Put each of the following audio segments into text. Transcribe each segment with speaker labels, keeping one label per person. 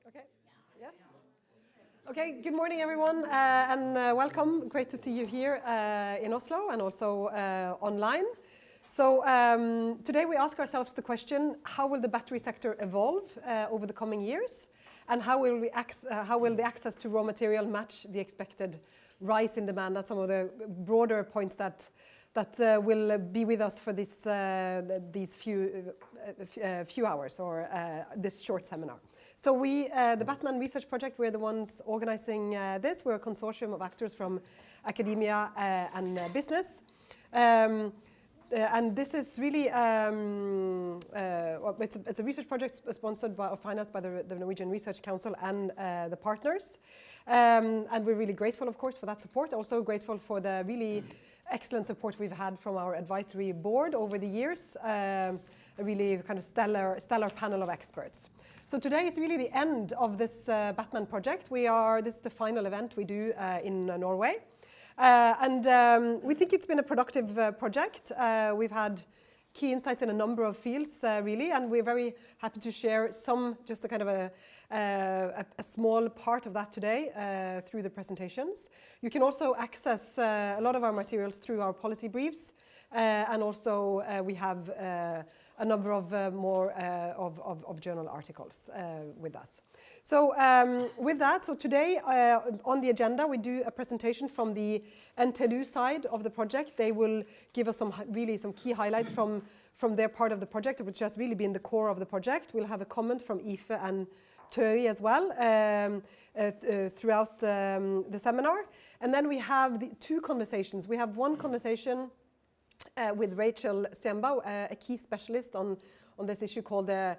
Speaker 1: Okay. Yes. Okay. Good morning, everyone, and welcome. Great to see you here in Oslo and also online. So today we ask ourselves the question: how will the battery sector evolve over the coming years, and how will the access to raw material match the expected rise in demand? That's some of the broader points that will be with us for these few hours or this short seminar. So the Batman Research Project, we're the ones organizing this. We're a consortium of actors from academia and business. And this is really, it's a research project sponsored by or financed by the Norwegian Research Council and the partners. And we're really grateful, of course, for that support. Also grateful for the really excellent support we've had from our advisory board over the years. A really kind of stellar panel of experts. So today is really the end of this Batman project. This is the final event we do in Norway. And we think it's been a productive project. We've had key insights in a number of fields, really, and we're very happy to share just a kind of a small part of that today through the presentations. You can also access a lot of our materials through our policy briefs, and also we have a number of more of journal articles with us. So with that, so today on the agenda we do a presentation from the NTNU side of the project. They will give us some key highlights from their part of the project, which has really been the core of the project. We'll have a comment from Ife and TØI as well throughout the seminar. And then we have two conversations. We have one conversation with Rachel Semba, a key specialist on this issue called the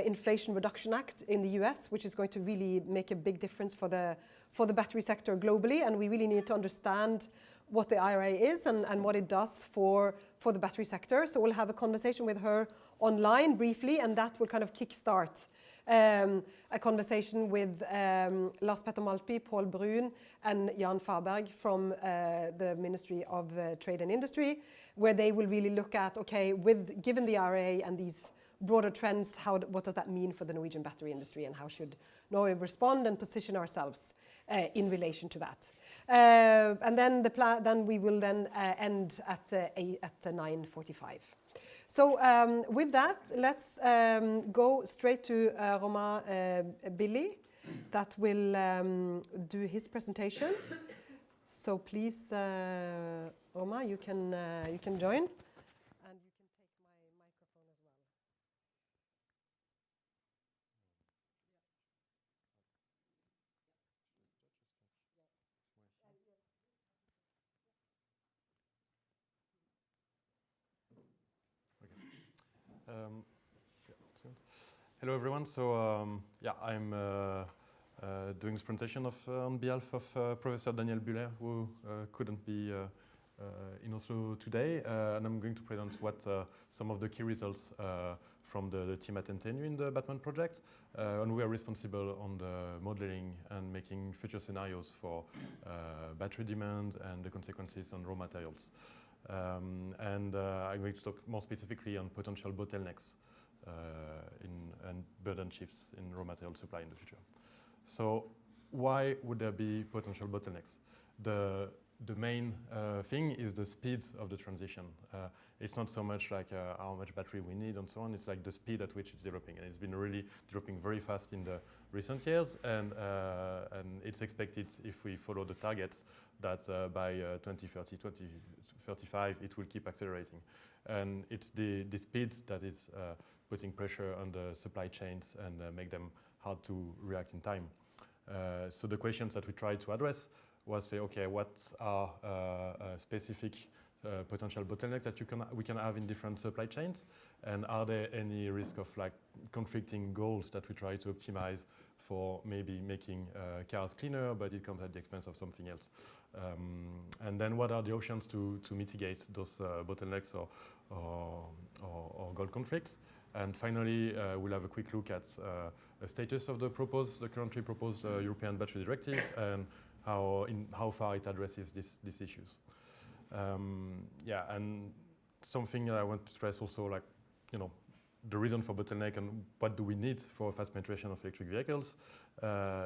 Speaker 1: Inflation Reduction Act in the US, which is going to really make a big difference for the battery sector globally. And we really need to understand what the IRA is and what it does for the battery sector. So we'll have a conversation with her online briefly, and that will kind of kickstart a conversation with Lars Petter Maltby, Paul Brun, and Jan Farberg from the Ministry of Trade and Industry, where they will really look at, okay, given the IRA and these broader trends, what does that mean for the Norwegian battery industry, and how should Norway respond and position ourselves in relation to that? And then we will then end at 9:45. So with that, let's go straight to Romain Billy, that will do his presentation. So please, Romain, you can join. And you can take my microphone as well.
Speaker 2: Hello everyone. So I'm doing this presentation on behalf of Professor Daniel Buller, who couldn't be in Oslo today, and I'm going to present some of the key results from the team at NTNU in the Batman project, and we are responsible on the modeling and making future scenarios for battery demand and the consequences on raw materials. I'm going to talk more specifically on potential bottlenecks and burden shifts in raw material supply in the future. So why would there be potential bottlenecks? The main thing is the speed of the transition. It's not so much like how much battery we need and so on. It's like the speed at which it's developing, and it's been really developing very fast in the recent years. And it's expected, if we follow the targets, that by 2030, 2035, it will keep accelerating. And it's the speed that is putting pressure on the supply chains and make them hard to react in time. So the questions that we tried to address was say, okay, what are specific potential bottlenecks that we can have in different supply chains, and are there any risk of like conflicting goals that we try to optimize for maybe making cars cleaner, but it comes at the expense of something else? And then what are the options to mitigate those bottlenecks or goal conflicts? And finally, we'll have a quick look at a status of the currently proposed European Battery Directive and how far it addresses these issues. And something that I want to stress also, like, the reason for bottleneck and what do we need for fast penetration of electric vehicles.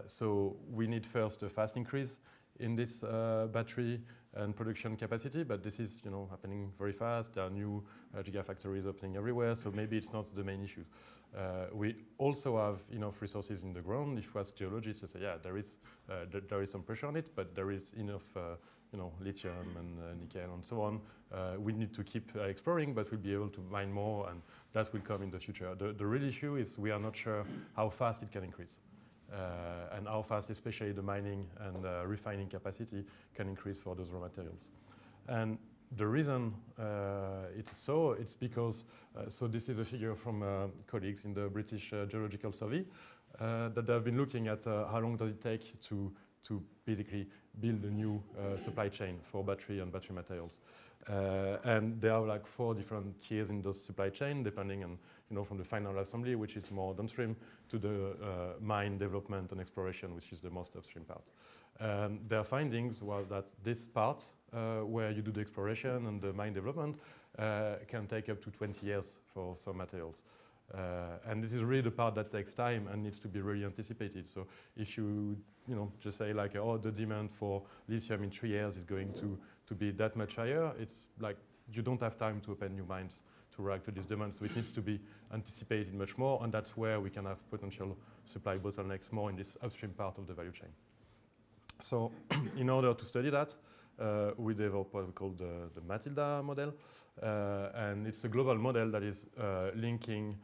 Speaker 2: So we need first a fast increase in this battery and production capacity, but this is happening very fast. There are new gigafactories opening everywhere, so maybe it's not the main issue. We also have enough resources in the ground. If you ask geologists, they say, yeah, there is some pressure on it, but there is enough lithium and nickel and so on. We need to keep exploring, but we'll be able to mine more, and that will come in the future. The real issue is we are not sure how fast it can increase. And how fast, especially the mining and refining capacity, can increase for those raw materials. And the reason it's because, so this is a figure from colleagues in the British Geological Survey, that they've been looking at how long does it take to basically build a new supply chain for battery and battery materials. And there are like 4 different tiers in those supply chain, depending on, from the final assembly, which is more downstream, to the mine development and exploration, which is the most upstream part. And their findings were that this part, where you do the exploration and the mine development, can take up to 20 years for some materials. And this is really the part that takes time and needs to be really anticipated. So if you just say like, oh, the demand for lithium in 3 years is going to be that much higher, it's like you don't have time to open new mines to react to this demand. So it needs to be anticipated much more, and that's where we can have potential supply bottlenecks more in this upstream part of the value chain. So in order to study that, we developed what we call the Matilda model. And it's a global model that is linking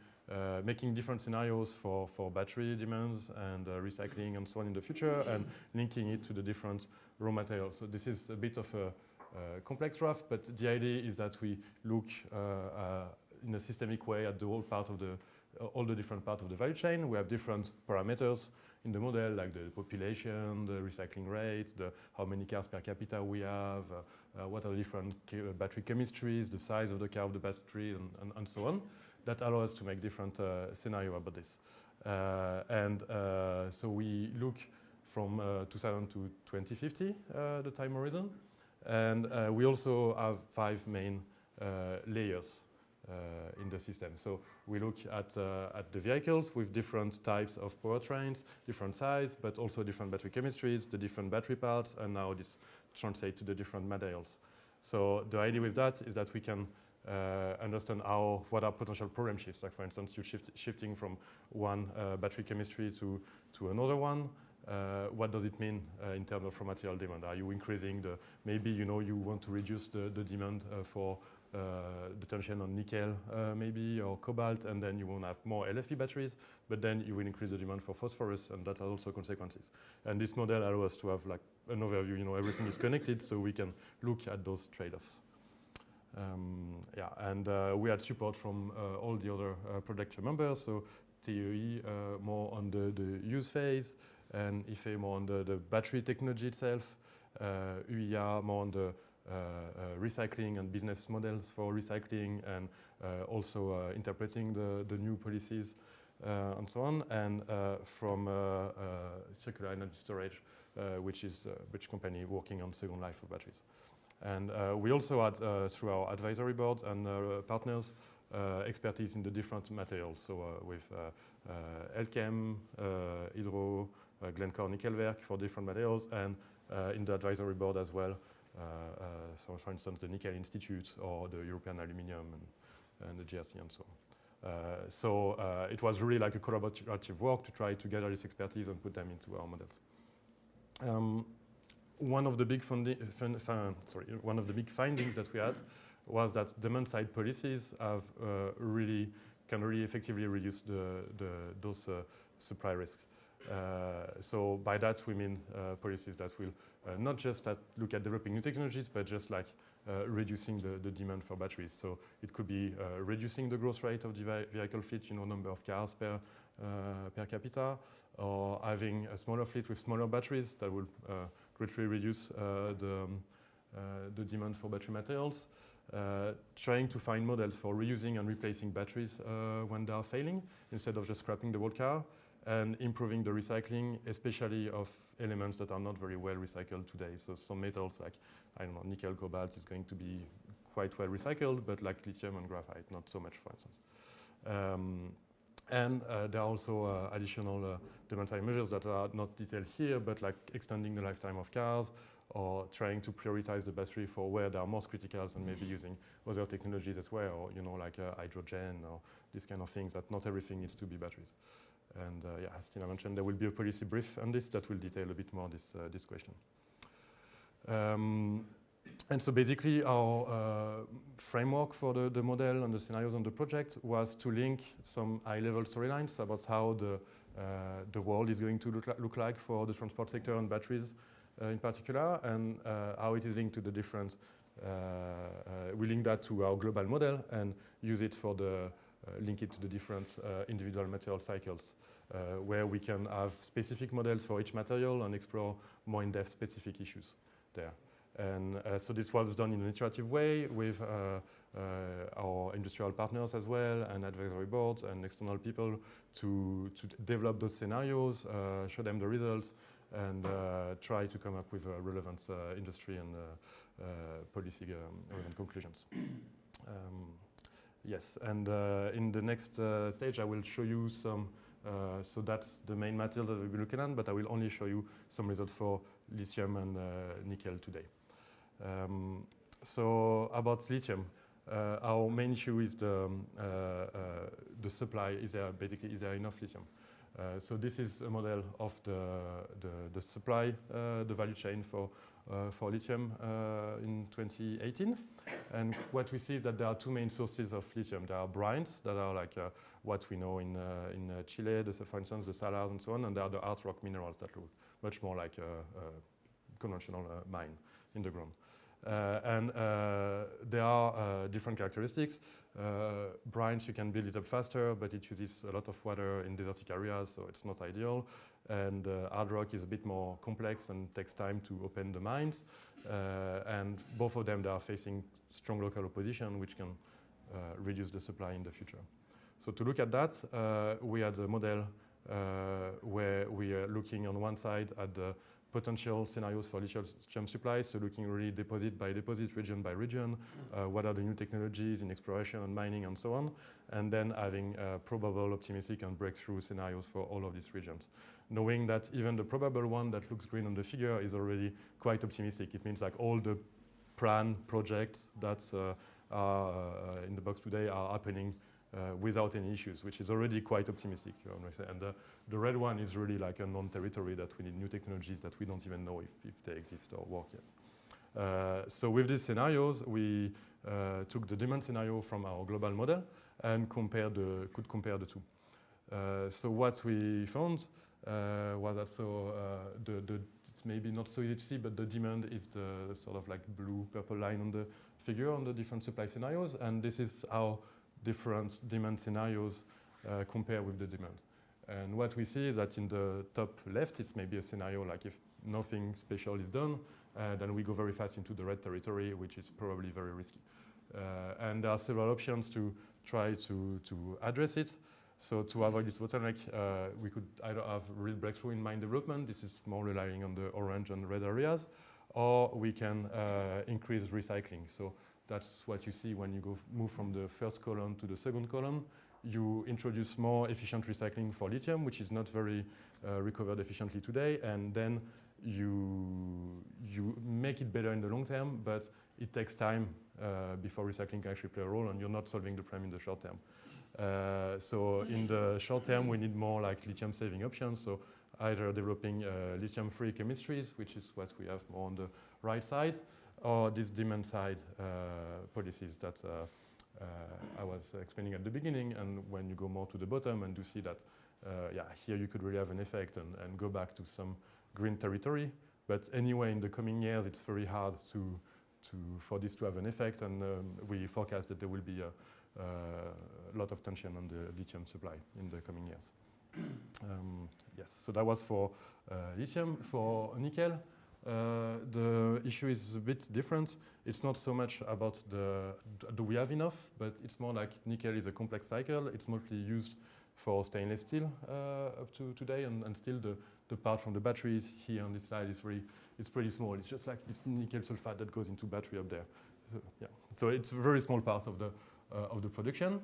Speaker 2: making different scenarios for battery demands and recycling and so on in the future, and linking it to the different raw materials. So this is a bit of a complex graph, but the idea is that we look in a systemic way at the whole part of all the different parts of the value chain. We have different parameters in the model, like the population, the recycling rates, how many cars per capita we have, what are the different battery chemistries, the size of the car of the battery, and so on. That allow us to make different scenarios about this. So we look from 2000 to 2050, the time horizon. And we also have 5 main layers in the system. So we look at the vehicles with different types of powertrains, different size, but also different battery chemistries, the different battery parts, and now this translates to the different materials. So the idea with that is that we can understand what are potential problem shifts. Like for instance, you're shifting from one battery chemistry to another one. What does it mean in terms of raw material demand? Are you increasing maybe you want to reduce the demand for the tension on nickel maybe, or cobalt, and then you won't have more LFP batteries, but then you will increase the demand for phosphorus, and that has also consequences. And this model allows us to have like an overview, everything is connected, so we can look at those trade-offs. We had support from all the other project members, so TEE more on the use phase, and IFE more on the battery technology itself, UIA more on the recycling and business models for recycling, and also interpreting the new policies and so on, and from circular energy storage, which is a British company working on second life of batteries. And we also had, through our advisory board and partners, expertise in the different materials. So with Elkem, Hydro, Glencore Nickelwerk for different materials, and in the advisory board as well. So for instance, the Nickel Institute or the European Aluminium and the GRC and so on. It was really like a collaborative work to try to gather this expertise and put them into our models. One of the big findings that we had was that demand-side policies can really effectively reduce those supply risks. So by that we mean policies that will not just look at developing new technologies, but just like reducing the demand for batteries. So it could be reducing the growth rate of the vehicle fleet, number of cars per capita, or having a smaller fleet with smaller batteries that will greatly reduce the demand for battery materials. Trying to find models for reusing and replacing batteries when they are failing, instead of just scrapping the whole car, and improving the recycling, especially of elements that are not very well recycled today. So some metals like, nickel, cobalt is going to be quite well recycled, but like lithium and graphite, not so much, for instance. And there are also additional demand-side measures that are not detailed here, but like extending the lifetime of cars, or trying to prioritize the battery for where they are most critical, and maybe using other technologies as well, or like hydrogen or these kind of things. That not everything needs to be batteries. And yeah, as Tina mentioned, there will be a policy brief on this that will detail a bit more this question. And so basically our framework for the model and the scenarios on the project was to link some high-level storylines about how the world is going to look like for the transport sector and batteries in particular, and how it is linked to the different, we link that to our global model and use it for link it to the different individual material cycles, where we can have specific models for each material and explore more in-depth specific issues there. And so this was done in an iterative way with our industrial partners as well, and advisory boards and external people to develop those scenarios, show them the results, and try to come up with relevant industry and policy relevant conclusions. Yes, and in the next stage I will show you some, so that's the main material that we'll be looking at, but I will only show you some results for lithium and nickel today. So about lithium, our main issue is the supply. Is there enough lithium? So this is a model of the supply, the value chain for lithium in 2018. And what we see is that there are two main sources of lithium. There are brines that are like what we know in Chile, for instance, the salars and so on, and there are the hard rock minerals that look much more like a conventional mine in the ground. And there are different characteristics. Brines, you can build it up faster, but it uses a lot of water in desertic areas, so it's not ideal. And hard rock is a bit more complex and takes time to open the mines. And both of them, they are facing strong local opposition, which can reduce the supply in the future. So to look at that, we had a model where we are looking on one side at the potential scenarios for lithium supply, so looking really deposit by deposit, region by region, what are the new technologies in exploration and mining and so on, and then having probable, optimistic, and breakthrough scenarios for all of these regions. Knowing that even the probable one that looks green on the figure is already quite optimistic. It means like all the plan projects that are in the box today are happening without any issues, which is already quite optimistic. And the red one is really like a non-territory that we need new technologies that we don't even know if they exist or work yet. So with these scenarios, we took the demand scenario from our global model and could compare the two. So what we found was that it's maybe not so easy to see, but the demand is the sort of like blue-purple line on the figure on the different supply scenarios, and this is how different demand scenarios compare with the demand. And what we see is that in the top left, it's maybe a scenario like if nothing special is done, then we go very fast into the red territory, which is probably very risky. And there are several options to try to address it. So to avoid this bottleneck, we could either have real breakthrough in mine development. This is more relying on the orange and red areas, or we can increase recycling. So that's what you see when you move from the first column to the second column. You introduce more efficient recycling for lithium, which is not very recovered efficiently today, and then you make it better in the long term, but it takes time before recycling can actually play a role, and you're not solving the problem in the short term. So in the short term, we need more like lithium-saving options, so either developing lithium-free chemistries, which is what we have more on the right side, or these demand-side policies that I was explaining at the beginning, and when you go more to the bottom and you see that, here you could really have an effect and go back to some green territory. But anyway, in the coming years, it's very hard for this to have an effect, and we forecast that there will be a lot of tension on the lithium supply in the coming years. Yes, so that was for lithium. For nickel, the issue is a bit different. It's not so much about do we have enough, but it's more like nickel is a complex cycle. It's mostly used for stainless steel up to today, and still the part from the batteries here on this slide is it's pretty small. It's just like this nickel sulfide that goes into battery up there. So, yeah, so it's a very small part of the production.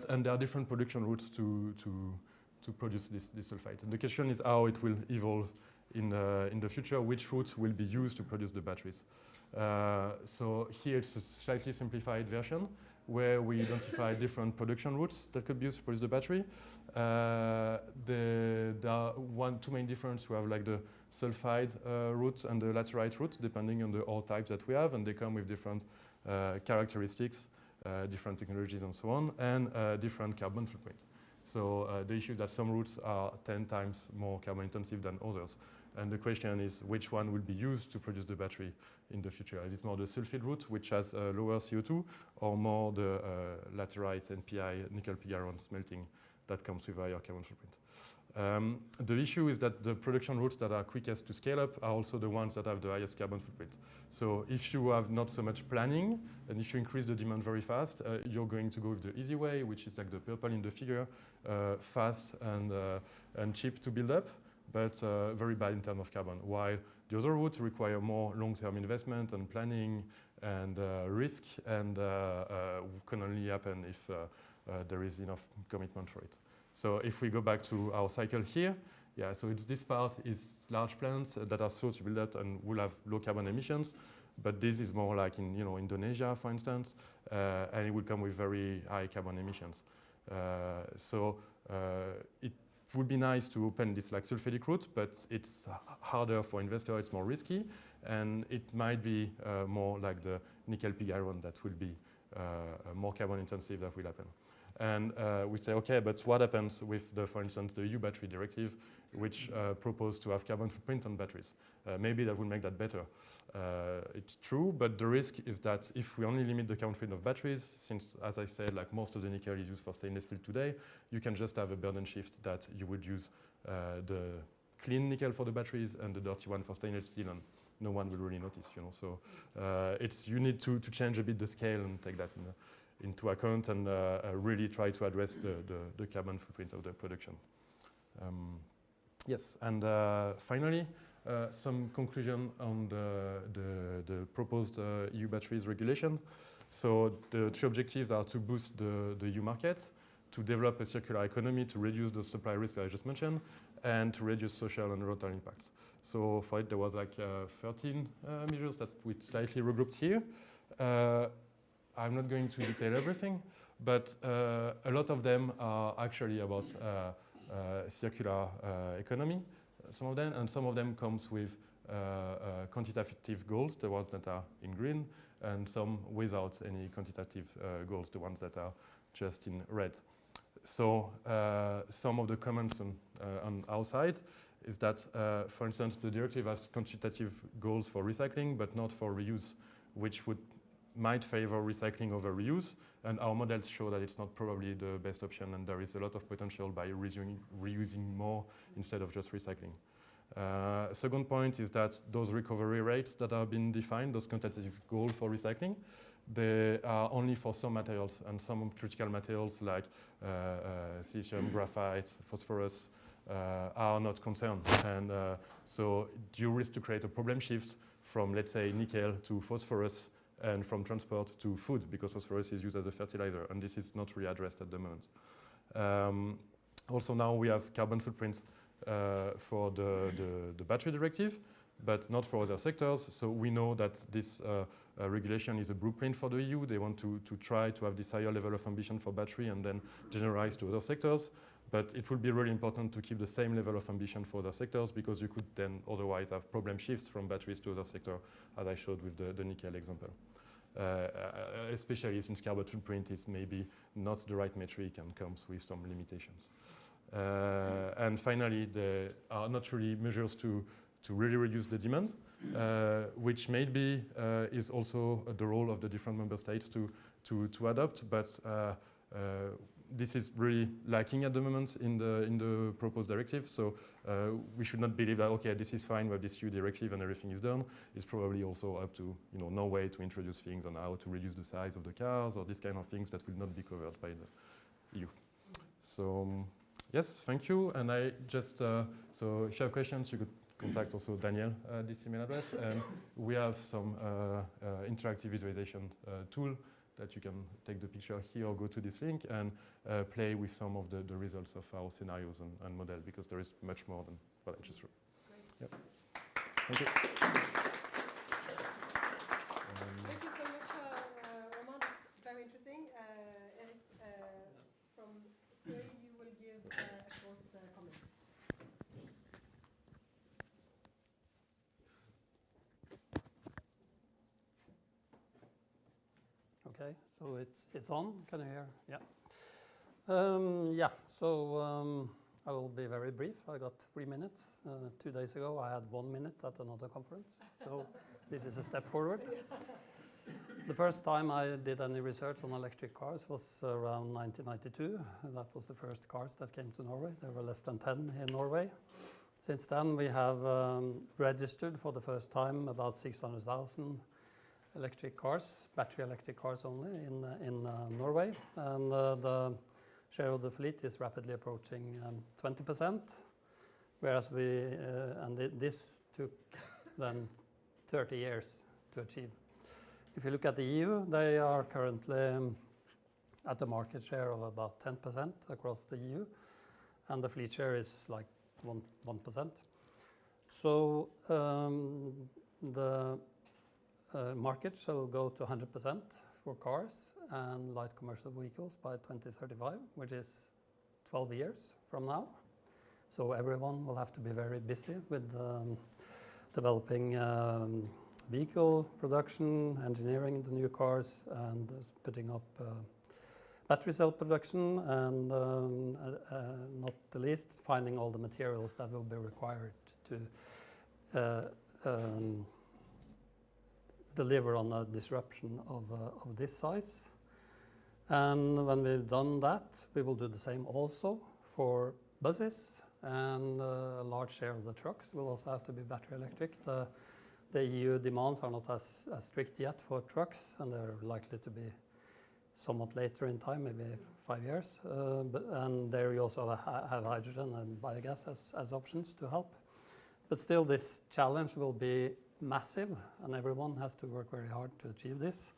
Speaker 2: and there are different production routes to produce this sulfite. And the question is how it will evolve in the future, which routes will be used to produce the batteries. So here it's a slightly simplified version where we identify different production routes that could be used to produce the battery. There are two main differences. We have like the sulfide route and the laterite route, depending on the ore types that we have, and they come with different characteristics, different technologies and so on, and different carbon footprint. So the issue that some routes are 10 times more carbon intensive than others. And the question is which one will be used to produce the battery in the future? Is it more the sulfide route, which has lower CO2, or more the laterite and nickel pig iron smelting that comes with higher carbon footprint? The issue is that the production routes that are quickest to scale up are also the ones that have the highest carbon footprint. So if you have not so much planning, and if you increase the demand very fast, you're going to go with the easy way, which is like the purple in the figure, fast and cheap to build up, but very bad in terms of carbon. While the other routes require more long-term investment and planning and risk, and can only happen if there is enough commitment for it. So if we go back to our cycle here, yeah, so this part is large plants that are so to build up and will have low carbon emissions, but this is more like in Indonesia, for instance, and it will come with very high carbon emissions. It would be nice to open this like sulfidic route, but it's harder for investors, it's more risky, and it might be more like the nickel pig iron that will be more carbon intensive that will happen. And we say, okay, but what happens with, for instance, the EU battery directive, which proposed to have carbon footprint on batteries? Maybe that will make that better. It's true, but the risk is that if we only limit the carbon footprint of batteries, since, as I said, like most of the nickel is used for stainless steel today, you can just have a burden shift that you would use the clean nickel for the batteries and the dirty one for stainless steel, and no one will really notice, So you need to change a bit the scale and take that into account and really try to address the carbon footprint of the production. Yes, and finally, some conclusion on the proposed EU batteries regulation. So the three objectives are to boost the EU market, to develop a circular economy, to reduce the supply risk that I just mentioned, and to reduce social and environmental impacts. So for it, there was like 13 measures that we slightly regrouped here. I'm not going to detail everything, but a lot of them are actually about circular economy, some of them, and some of them comes with quantitative goals, the ones that are in green, and some without any quantitative goals, the ones that are just in red. So some of the comments on our side is that, for instance, the directive has quantitative goals for recycling, but not for reuse, which might favor recycling over reuse, and our models show that it's not probably the best option, and there is a lot of potential by reusing more instead of just recycling. Second point is that those recovery rates that have been defined, those quantitative goals for recycling, they are only for some materials, and some critical materials like silicium, graphite, phosphorus are not concerned. And so you risk to create a problem shift from, let's say, nickel to phosphorus, and from transport to food, because phosphorus is used as a fertilizer, and this is not really addressed at the moment. Also now we have carbon footprints for the battery directive, but not for other sectors. So we know that this regulation is a blueprint for the EU. They want to try to have this higher level of ambition for battery and then generalize to other sectors. But it will be really important to keep the same level of ambition for other sectors, because you could then otherwise have problem shifts from batteries to other sectors, as I showed with the nickel example. Especially since carbon footprint is maybe not the right metric and comes with some limitations. And finally, there are not really measures to really reduce the demand, which maybe is also the role of the different member states to adopt, but this is really lacking at the moment in the proposed directive. So we should not believe that, okay, this is fine with this EU directive and everything is done. It's probably also up to Norway to introduce things on how to reduce the size of the cars or these kind of things that will not be covered by the EU. So yes, thank you. And I just, so if you have questions, you could contact also Daniel at this email address. And we have some interactive visualization tool that you can take the picture here or go to this link and play with some of the results of our scenarios and model, because there is much more than what I just wrote.
Speaker 1: Great.
Speaker 2: Yep. Thank you.
Speaker 1: Thank you so much, Roman. It's very interesting. Eric, from Theory, you will give a short comment.
Speaker 3: Okay, so it's on. Can you hear? Yeah. I will be very brief. I got 3 minutes. 2 days ago, I had 1 minute at another conference. So this is a step forward. The first time I did any research on electric cars was around 1992. That was the first cars that came to Norway. There were less than 10 in Norway. Since then, we have registered for the first time about 600,000 electric cars, battery electric cars only in Norway, and the share of the fleet is rapidly approaching 20%, whereas this took then 30 years to achieve. If you look at the EU, they are currently at a market share of about 10% across the EU, and the fleet share is like 1%. So the market shall go to 100% for cars and light commercial vehicles by 2035, which is 12 years from now. So everyone will have to be very busy with developing vehicle production, engineering the new cars, and putting up battery cell production, and not the least, finding all the materials that will be required to deliver on a disruption of this size. And when we've done that, we will do the same also for buses, and a large share of the trucks will also have to be battery electric. The EU demands are not as strict yet for trucks, and they're likely to be somewhat later in time, maybe 5 years. And there you also have hydrogen and biogas as options to help. But still, this challenge will be massive, and everyone has to work very hard to achieve this.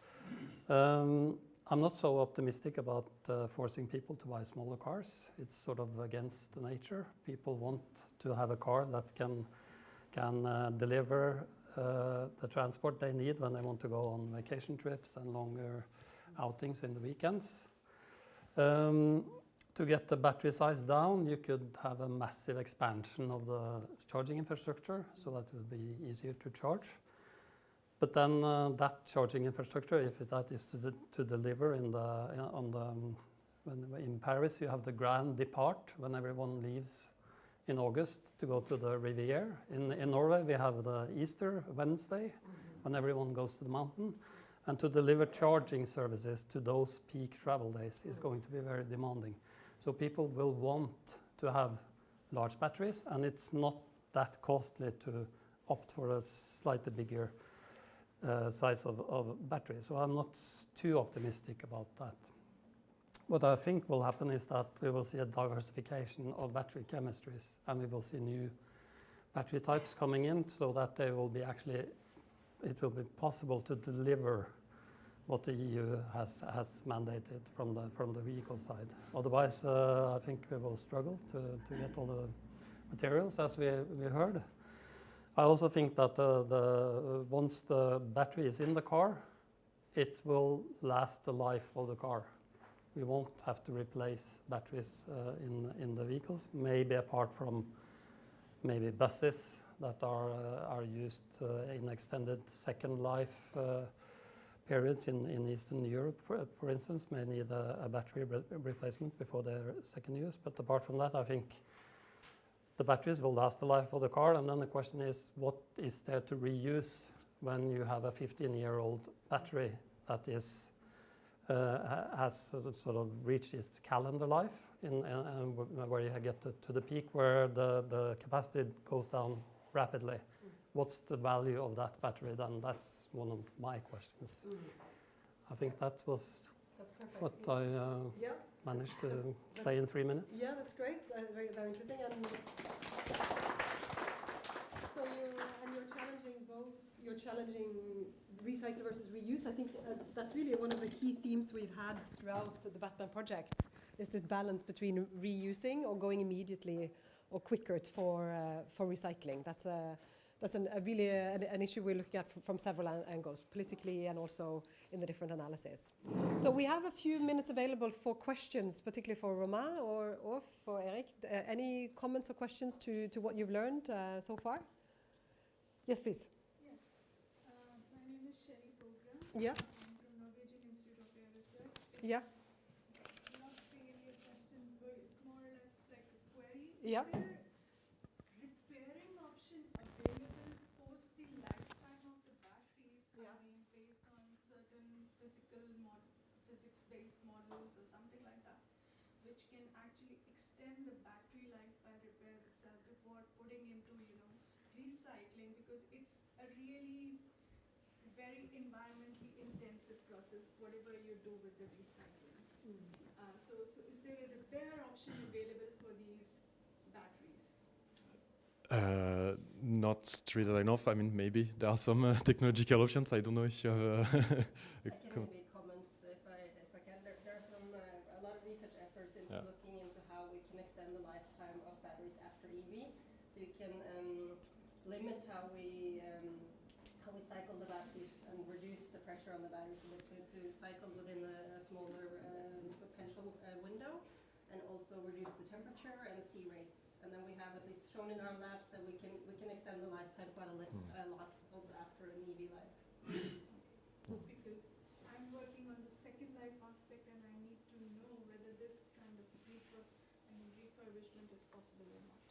Speaker 3: I'm not so optimistic about forcing people to buy smaller cars. It's sort of against the nature. People want to have a car that can deliver the transport they need when they want to go on vacation trips and longer outings in the weekends. To get the battery size down, you could have a massive expansion of the charging infrastructure, so that it would be easier to charge. But then that charging infrastructure, if that is to deliver in Paris, you have the Grand Depart when everyone leaves in August to go to the Riviera. In Norway, we have the Easter Wednesday when everyone goes to the mountain. And to deliver charging services to those peak travel days is going to be very demanding. So people will want to have large batteries, and it's not that costly to opt for a slightly bigger size of battery. So I'm not too optimistic about that. What I think will happen is that we will see a diversification of battery chemistries, and we will see new battery types coming in, so that they will be it will be possible to deliver what the EU has mandated from the vehicle side. Otherwise, I think we will struggle to get all the materials, as we heard. I also think that once the battery is in the car, it will last the life of the car. We won't have to replace batteries in the vehicles, maybe apart from maybe buses that are used in extended second life periods in Eastern Europe, for instance, may need a battery replacement before their second use. But apart from that, I think the batteries will last the life of the car. And then the question is, what is there to reuse when you have a 15-year-old battery that has sort of reached its calendar life, where you get to the peak where the capacity goes down rapidly? What's the value of that battery then? That's one of my questions. I think that was what I managed to say in 3 minutes.
Speaker 1: Yeah, that's great. Very, very interesting. And so So you're challenging recycle versus reuse. I think that's really one of the key themes we've had throughout the Batman project, is this balance between reusing or going immediately or quicker for recycling. That's really an issue we're looking at from several angles, politically and also in the different analyses. So we have a few minutes available for questions, particularly for Romain or for Eric. Any comments or questions to what you've learned so far? Yes, please.
Speaker 4: Yes. My name is Sherry Bogra.
Speaker 1: Yeah.
Speaker 4: I'm from Norwegian Institute of Air Research.
Speaker 1: Yeah.
Speaker 4: Not really a question, but it's more or less like a query.
Speaker 1: Yeah.
Speaker 4: Is there repairing option available post the lifetime of the batteries?
Speaker 1: Yeah.
Speaker 4: I mean, based on certain physics-based models or something like that, which can actually extend the battery life by repair itself before putting into, recycling, because it's a really very environmentally intensive process, whatever you do with the recycling. So is there a repair option available for these batteries?
Speaker 2: Not straight enough. I mean, maybe there are some technological options. I don't know if you have
Speaker 5: I can maybe comment if I can. There are a lot of research efforts into looking into how we can extend the lifetime of batteries after EV. So you can limit how we cycle the batteries and reduce the pressure on the batteries to cycle within a smaller potential window, and also reduce the temperature and C rates. And then we have at least shown in our labs that we can extend the lifetime quite a lot also after an EV life.
Speaker 4: Because I'm working on the second life aspect, and I need to know whether this kind of refurbishment is possible or not.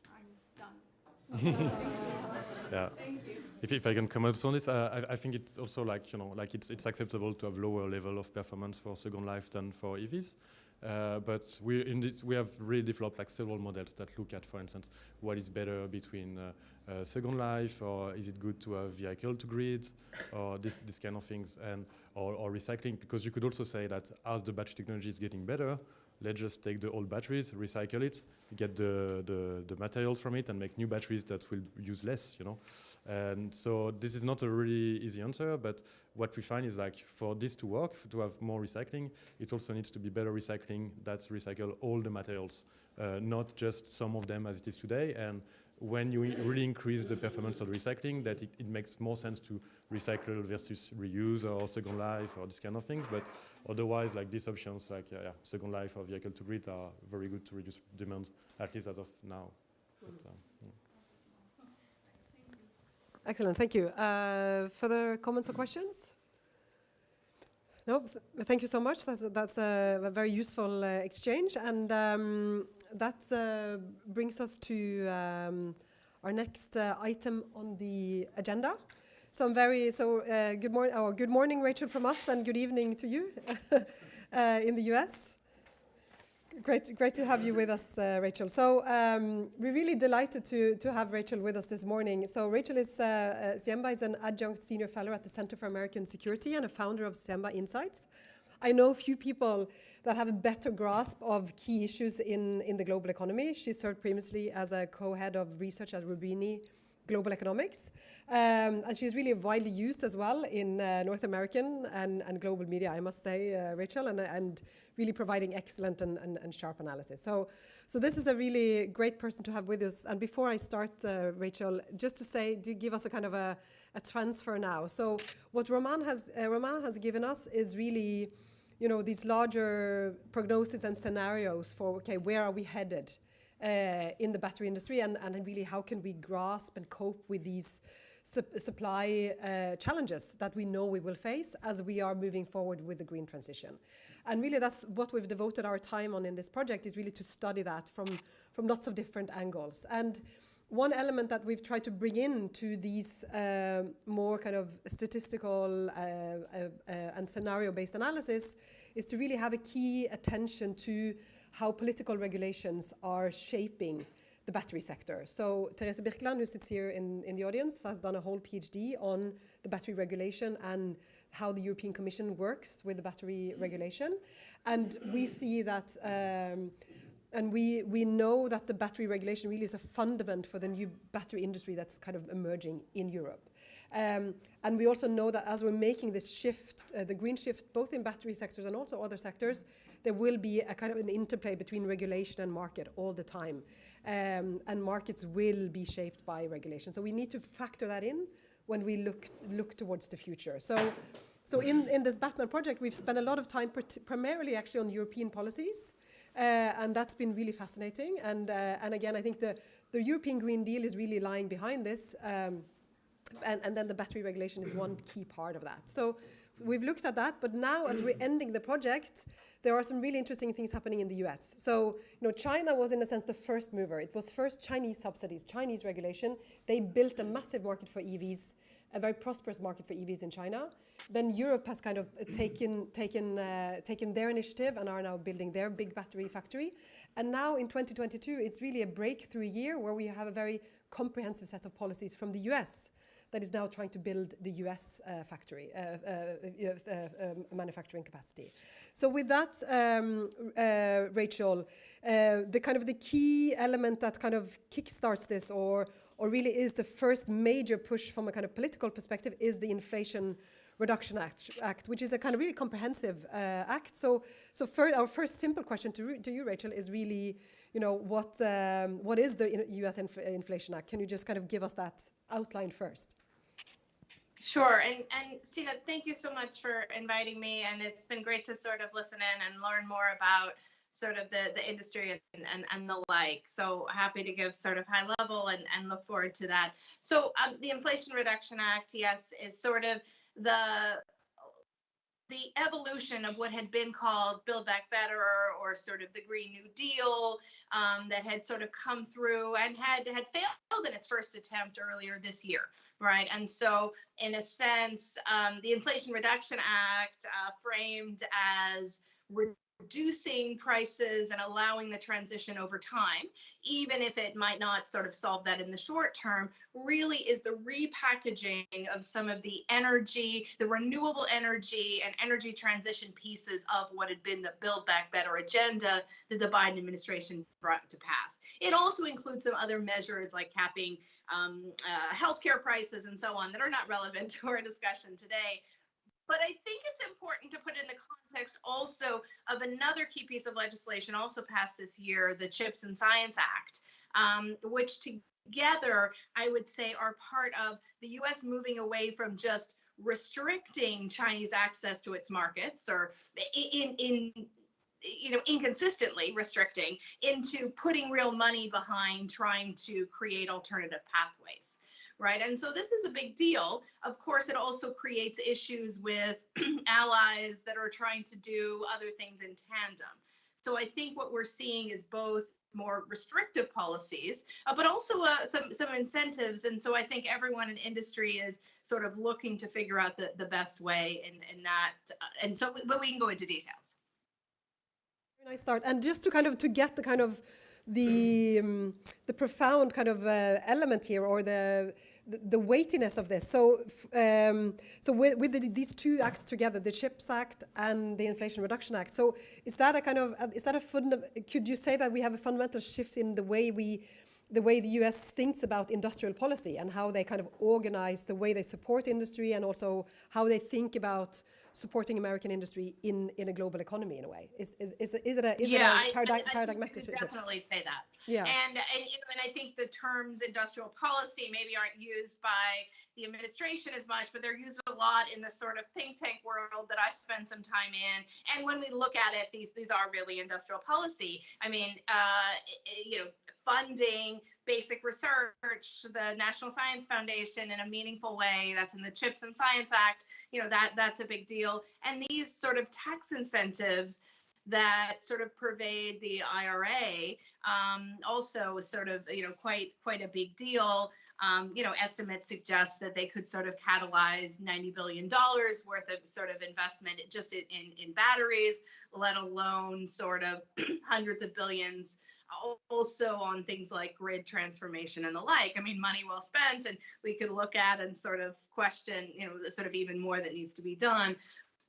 Speaker 4: I'm done.
Speaker 2: Yeah.
Speaker 4: Thank you.
Speaker 2: If I can comment on this, I think it's also like it's acceptable to have lower level of performance for Second Life than for EVs. But we have really developed like several models that look at, for instance, what is better between Second Life, or is it good to have vehicle to grid, or this kind of things, and or recycling, because you could also say that as the battery technology is getting better, let's just take the old batteries, recycle it, get the materials from it, and make new batteries that will use less, And so this is not a really easy answer, but what we find is like for this to work, to have more recycling, it also needs to be better recycling that recycle all the materials, not just some of them as it is today. And when you really increase the performance of recycling, that it makes more sense to recycle versus reuse or Second Life or this kind of things. But otherwise, like these options, like Second Life or vehicle to grid, are very good to reduce demand, at least as of now. But,
Speaker 1: Excellent, thank you. Further comments or questions? No, thank you so much. That's a very useful exchange, and that brings us to our next item on the agenda. So good morning, Rachel, from us, and good evening to you in the US. Great to have you with us, Rachel. So we're really delighted to have Rachel with us this morning. So Rachel Siemba is an adjunct senior fellow at the Center for American Security and a founder of Siemba Insights. I know few people that have a better grasp of key issues in the global economy. She served previously as a co-head of research at Rubini Global Economics. And she's really widely used as well in North American and global media, I must say, Rachel, and really providing excellent and sharp analysis. So this is a really great person to have with us. And before I start, Rachel, just to say, do give us a kind of a transfer now. So what Romain has given us is really, these larger prognosis and scenarios for, where are we headed in the battery industry, and really how can we grasp and cope with these supply challenges that we know we will face as we are moving forward with the green transition. And really that's what we've devoted our time on in this project, is really to study that from lots of different angles. And one element that we've tried to bring into these more kind of statistical and scenario-based analysis is to really have a key attention to how political regulations are shaping the battery sector. So Therese Birkeland, who sits here in the audience, has done a whole PhD on the battery regulation and how the European Commission works with the battery regulation. And we see that And we know that the battery regulation really is a fundament for the new battery industry that's kind of emerging in Europe. And we also know that as we're making this shift, the green shift, both in battery sectors and also other sectors, there will be a kind of an interplay between regulation and market all the time. And markets will be shaped by regulation. So we need to factor that in when we look towards the future. So in this Batman project, we've spent a lot of time primarily actually on European policies. And that's been really fascinating. And again, I think the European Green Deal is really lying behind this. And then the battery regulation is one key part of that. So we've looked at that, but now as we're ending the project, there are some really interesting things happening in the US. So, China was in a sense the first mover. It was first Chinese subsidies, Chinese regulation. They built a massive market for EVs, a very prosperous market for EVs in China. Then Europe has kind of taken their initiative and are now building their big battery factory. And now in 2022, it's really a breakthrough year where we have a very comprehensive set of policies from the US that is now trying to build the US factory, manufacturing capacity. So with that, Rachel, the key element that kind of kickstarts this or really is the first major push from a kind of political perspective is the Inflation Reduction Act, which is a kind of really comprehensive act. So our first simple question to you, Rachel, is really, what is the US Inflation Act? Can you just kind of give us that outline first?
Speaker 6: Sure. And Stina, thank you so much for inviting me. And it's been great to sort of listen in and learn more about sort of the industry and the like. So happy to give sort of high level and look forward to that. So the Inflation Reduction Act, yes, is sort of the evolution of what had been called Build Back Better or sort of the Green New Deal that had sort of come through and had failed in its first attempt earlier this year, right? And so in a sense, the Inflation Reduction Act framed as reducing prices and allowing the transition over time, even if it might not sort of solve that in the short term, really is the repackaging of some of the energy, the renewable energy and energy transition pieces of what had been the Build Back Better agenda that the Biden administration brought to pass. It also includes some other measures like capping healthcare prices and so on that are not relevant to our discussion today. But I think it's important to put in the context also of another key piece of legislation also passed this year, the CHIPS and Science Act, which together I would say are part of the U.S. moving away from just restricting Chinese access to its markets or inconsistently restricting into putting real money behind trying to create alternative pathways. Right. And so this is a big deal. Of course, it also creates issues with allies that are trying to do other things in tandem. So I think what we're seeing is both more restrictive policies, but also some incentives. And so I think everyone in industry is sort of looking to figure out the best way in that. And so, but we can go into details.
Speaker 1: Very nice start. And just to get the kind of the profound kind of element here, or the weightiness of this. So with these two acts together, the CHIPS Act and the Inflation Reduction Act. So could you say that we have a fundamental shift in the way the US thinks about industrial policy and how they kind of organize the way they support industry and also how they think about supporting American industry in a global economy in a way? Is it a paradigmatic shift?
Speaker 6: I definitely say that.
Speaker 1: Yeah.
Speaker 6: And I think the terms industrial policy maybe aren't used by the administration as much, but they're used a lot in the sort of think tank world that I spend some time in. And when we look at it, these are really industrial policy. I mean, funding basic research, the National Science Foundation in a meaningful way, that's in the CHIPS and Science Act, that's a big deal. And these sort of tax incentives that sort of pervade the IRA also is sort of, quite a big deal. Estimates suggest that they could sort of catalyze $90 billion worth of sort of investment just in batteries, let alone sort of hundreds of billions also on things like grid transformation and the like. I mean, money well spent, and we could look at and sort of question, sort of even more that needs to be done.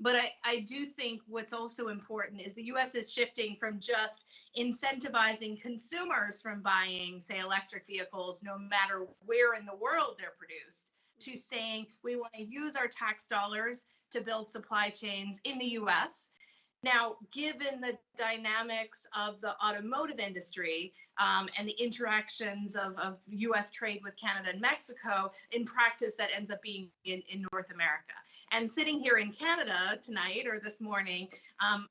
Speaker 6: But I do think what's also important is the US is shifting from just incentivizing consumers from buying, say, electric vehicles, no matter where in the world they're produced, to saying we want to use our tax dollars to build supply chains in the US. Now, given the dynamics of the automotive industry and the interactions of US trade with Canada and Mexico, in practice, that ends up being in North America. And sitting here in Canada tonight or this morning,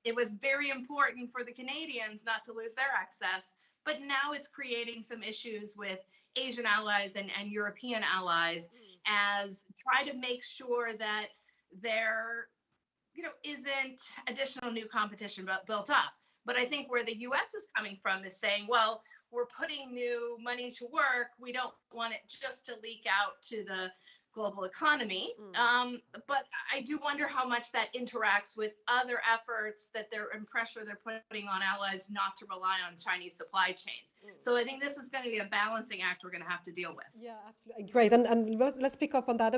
Speaker 6: it was very important for the Canadians not to lose their access. But now it's creating some issues with Asian allies and European allies as try to make sure that there isn't additional new competition built up. But I think where the US is coming from is saying, well, we're putting new money to work. We don't want it just to leak out to the global economy. But I do wonder how much that interacts with other efforts and pressure they're putting on allies not to rely on Chinese supply chains. So I think this is going to be a balancing act we're going to have to deal with.
Speaker 1: Yeah, absolutely. Great. And let's pick up on that.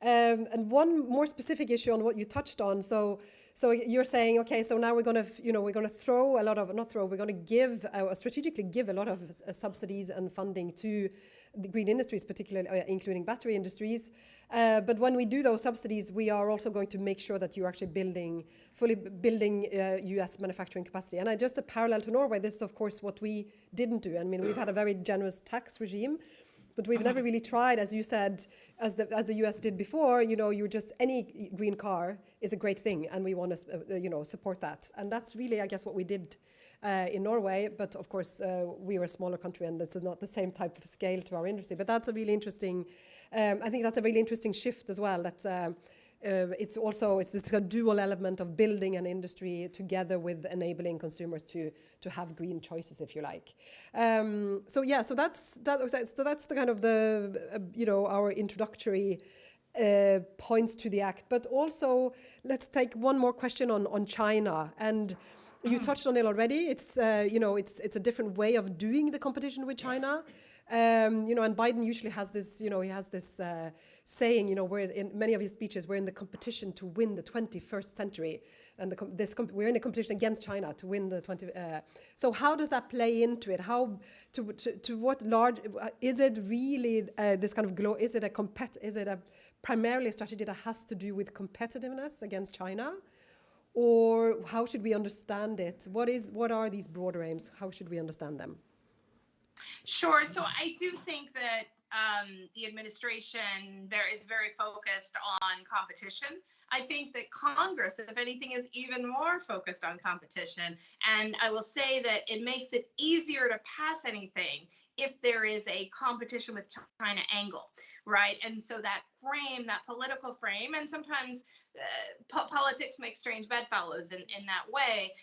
Speaker 1: And one more specific issue on what you touched on. So you're saying, okay, so now we're going to throw a lot of, not throw, we're going to give, strategically give a lot of subsidies and funding to the green industries, particularly including battery industries. But when we do those subsidies, we are also going to make sure that you're actually fully building US manufacturing capacity. And just a parallel to Norway, this is of course what we didn't do. I mean, we've had a very generous tax regime, but we've never really tried, as you said, as the US did before, any green car is a great thing, and we want to, support that. And that's really, I guess, what we did in Norway. But of course, we are a smaller country, and this is not the same type of scale to our industry. But that's a really interesting, I think that's a really interesting shift as well, that it's this dual element of building an industry together with enabling consumers to have green choices, if you like. So that's the kind of our introductory points to the act. But also, let's take one more question on China. And you touched on it already. It's a different way of doing the competition with China. And Biden usually has this, he has this saying, where in many of his speeches, we're in the competition to win the 21st century, and we're in a competition against China to win the 20th. So how does that play into it? How to what large is it really? This kind of is it a primarily a strategy that has to do with competitiveness against China, or how should we understand it? What are these broader aims? How should we understand them?
Speaker 6: Sure. So I do think that the administration is very focused on competition. I think that Congress, if anything, is even more focused on competition. And I will say that it makes it easier to pass anything if there is a competition with China angle, right? And so that political frame, and sometimes politics make strange bedfellows in that way,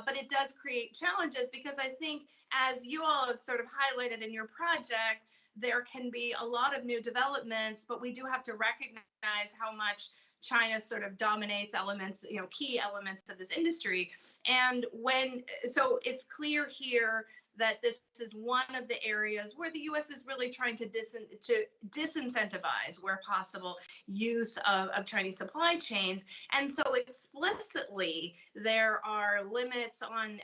Speaker 6: but it does create challenges, because I think, as you all have sort of highlighted in your project, there can be a lot of new developments, but we do have to recognize how much China sort of dominates elements, key elements of this industry. And so it's clear here that this is one of the areas where the U.S. is really trying to disincentivize, where possible, use of Chinese supply chains. And so explicitly, there are limits on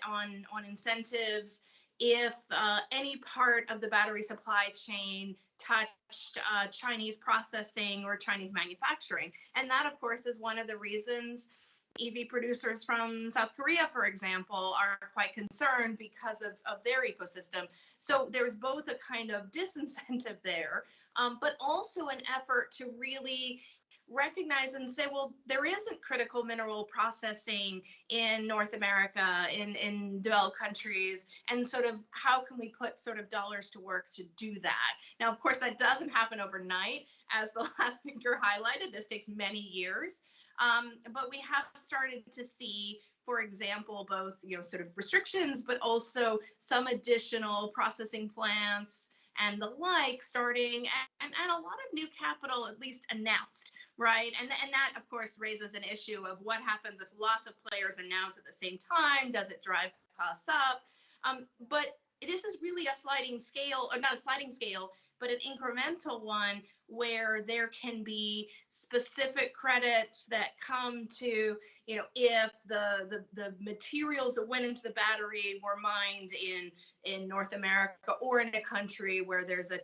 Speaker 6: incentives if any part of the battery supply chain touched Chinese processing or Chinese manufacturing. And that, of course, is one of the reasons EV producers from South Korea, for example, are quite concerned because of their ecosystem. So there's both a kind of disincentive there, but also an effort to really recognize and say, well, there isn't critical mineral processing in North America, in developed countries, and sort of how can we put sort of dollars to work to do that? Now, of course, that doesn't happen overnight. As the last speaker highlighted, this takes many years. But we have started to see, for example, both sort of restrictions, but also some additional processing plants and the like starting, and a lot of new capital at least announced, right? And that, of course, raises an issue of what happens if lots of players announce at the same time. Does it drive costs up? But this is really a sliding scale, or not a sliding scale, but an incremental one where there can be specific credits that come to, if the materials that went into the battery were mined in North America or in a country where there's a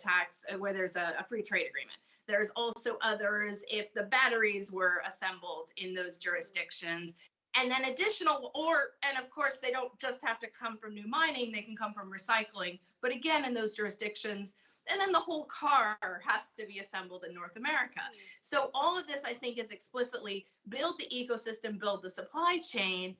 Speaker 6: free trade agreement. There's also others if the batteries were assembled in those jurisdictions. And then and of course, they don't just have to come from new mining, they can come from recycling, but again, in those jurisdictions. And then the whole car has to be assembled in North America. So all of this, I think, is explicitly build the ecosystem, build the supply chain,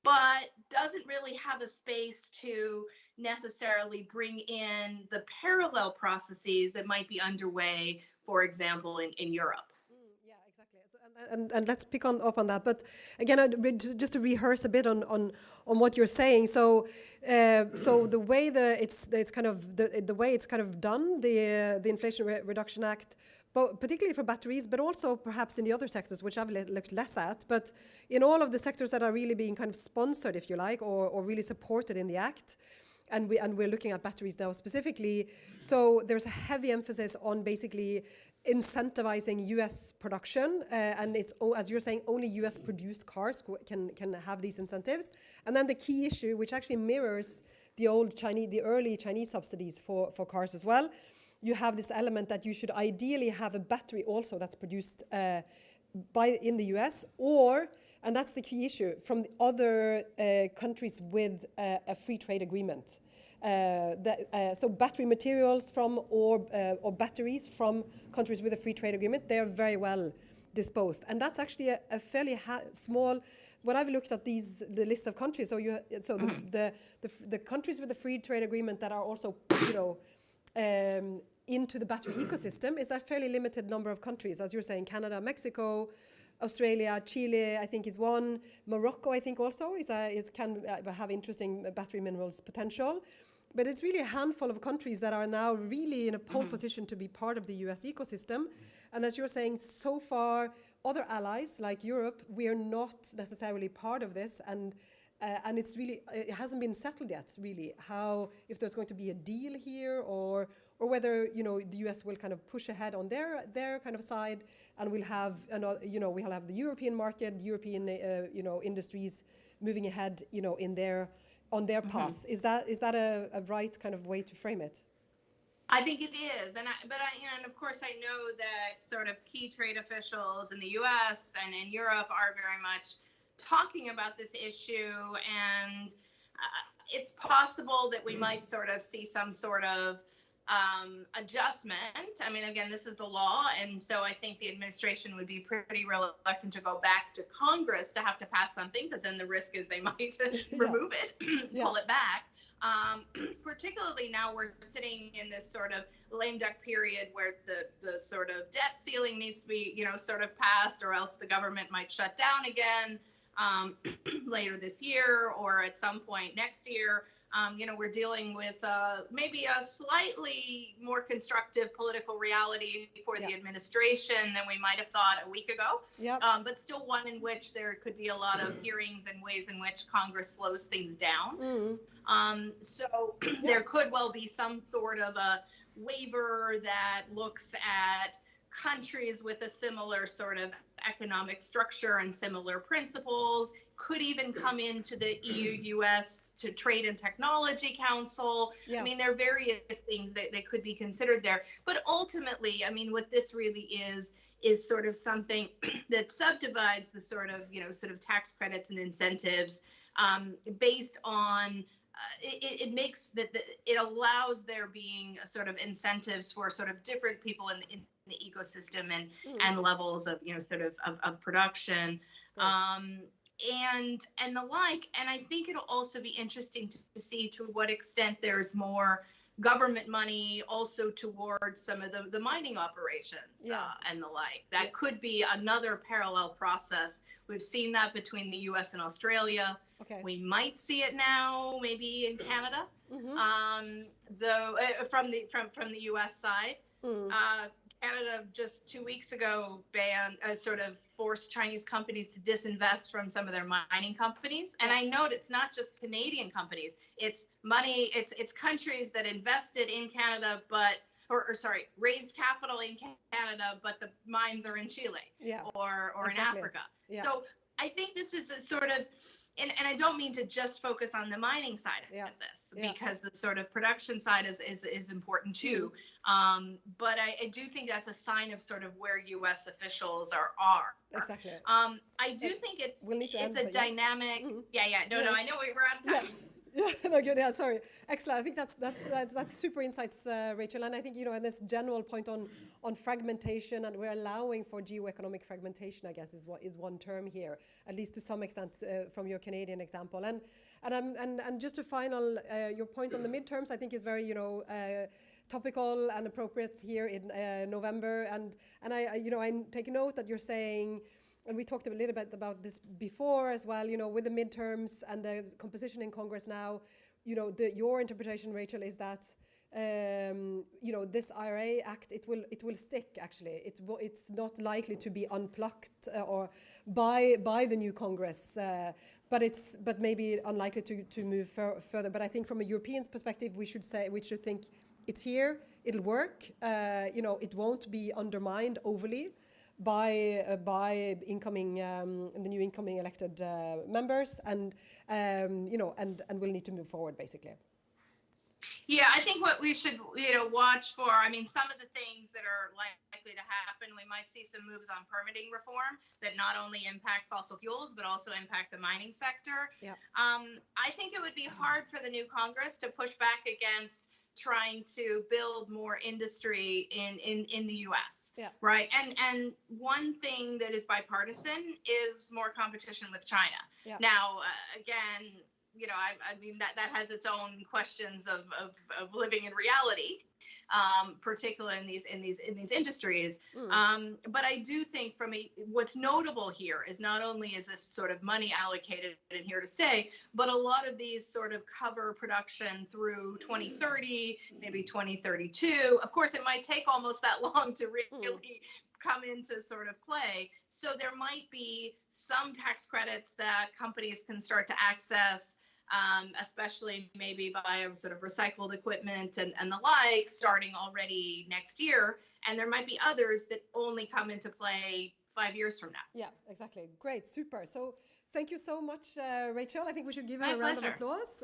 Speaker 6: but doesn't really have a space to necessarily bring in the parallel processes that might be underway, for example, in Europe.
Speaker 1: Yeah, exactly. So, and let's pick up on that. But again, just to rehearse a bit on what you're saying. So the way it's kind of done, the Inflation Reduction Act, but particularly for batteries, but also perhaps in the other sectors, which I've looked less at. But in all of the sectors that are really being kind of sponsored, if you like, or really supported in the Act, and we're looking at batteries now specifically. So there's a heavy emphasis on basically incentivizing U.S. production, and it's, as you're saying, only U.S. produced cars can have these incentives. And then the key issue, which actually mirrors the early Chinese subsidies for cars as well, you have this element that you should ideally have a battery also that's produced in the U.S. and that's the key issue, from the other countries with a free trade agreement. So battery materials or batteries from countries with a free trade agreement, they are very well disposed. And that's actually a fairly small, when I've looked at the list of countries, the countries with a free trade agreement that are also, into the battery ecosystem is a fairly limited number of countries. As you're saying, Canada, Mexico, Australia, Chile, I think is one. Morocco, I think also can have interesting battery minerals potential. But it's really a handful of countries that are now really in a pole position to be part of the US ecosystem. And as you're saying, so far, other allies like Europe, we are not necessarily part of this. And it hasn't been settled yet, really, if there's going to be a deal here or whether, the US will kind of push ahead on their kind of side, and we'll have we'll have the European market, European, industries moving ahead, on their path. Is that a right kind of way to frame it?
Speaker 6: I think it is, and of course I know that sort of key trade officials in the U.S. and in Europe are very much talking about this issue, and it's possible that we might sort of see some sort of adjustment. I mean, again, this is the law, and so I think the administration would be pretty reluctant to go back to Congress to have to pass something, because then the risk is they might remove it, pull it back. Particularly now we're sitting in this sort of lame duck period where the sort of debt ceiling needs to be, sort of passed, or else the government might shut down again later this year or at some point next year. We're dealing with maybe a slightly more constructive political reality for the administration than we might have thought a week ago. But still one in which there could be a lot of hearings and ways in which Congress slows things down. So there could well be some sort of a waiver that looks at countries with a similar sort of economic structure and similar principles, could even come into the EU-US to Trade and Technology Council. I mean, there are various things that they could be considered there. But ultimately, I mean, what this really is sort of something that subdivides the sort of tax credits and incentives based on it makes it allows there being a sort of incentives for sort of different people in the ecosystem and levels of of production and the like. And I think it'll also be interesting to see to what extent there's more government money also towards some of the mining operations and the like. That could be another parallel process. We've seen that between the US and Australia. We might see it now maybe in Canada, though from the US side. Canada just 2 weeks ago sort of forced Chinese companies to disinvest from some of their mining companies. And I note it's not just Canadian companies, it's money, it's countries that invested in Canada, but or sorry, raised capital in Canada, but the mines are in Chile or
Speaker 1: exactly.
Speaker 6: in Africa.
Speaker 1: Yeah.
Speaker 6: So I think this is a sort of, and I don't mean to just focus on the mining side of this, because the sort of production side is important too. But I do think that's a sign of sort of where U.S. officials are.
Speaker 1: Exactly.
Speaker 6: I do think it's a dynamic. No, I know we're out of time.
Speaker 1: No, good. Yeah, sorry. Excellent. I think that's super insights, Rachel. And I think, you know, and this general point on fragmentation, and we're allowing for geoeconomic fragmentation, I guess, is one term here, at least to some extent, from your Canadian example. And just a final, your point on the midterms, I think is very, you know, topical and appropriate here in November. And I take note that you're saying, and we talked a little bit about this before as well, you know, with the midterms and the composition in Congress now, you know, your interpretation, Rachel, is that, you know, this IRA Act, it will stick, actually. It's not likely to be unplucked or by the new Congress, but maybe unlikely to move further. But I think from a European perspective, we should think it's here, it'll work, you know, it won't be undermined overly by incoming the new incoming elected members, and you know, and we'll need to move forward, basically.
Speaker 6: Yeah, I think what we should, you know, watch for, I mean, some of the things that are likely to happen, we might see some moves on permitting reform that not only impact fossil fuels, but also impact the mining sector.
Speaker 1: Yeah.
Speaker 6: I think it would be hard for the new Congress to push back against trying to build more industry in the U.S. Right, and one thing that is bipartisan is more competition with China. Now, again, you know, I mean that has its own questions of living in reality, particularly in these industries. But I do think what's notable here is not only is this sort of money allocated and here to stay, but a lot of these sort of cover production through 2030, maybe 2032. Of course, it might take almost that long to really come into sort of play. So there might be some tax credits that companies can start to access, especially maybe via sort of recycled equipment and the like, starting already next year. And there might be others that only come into play 5 years from now.
Speaker 1: Yeah, exactly. Great, super. So thank you so much, Rachel. I think we should give her
Speaker 6: My
Speaker 1: a round
Speaker 6: pleasure.
Speaker 1: of applause.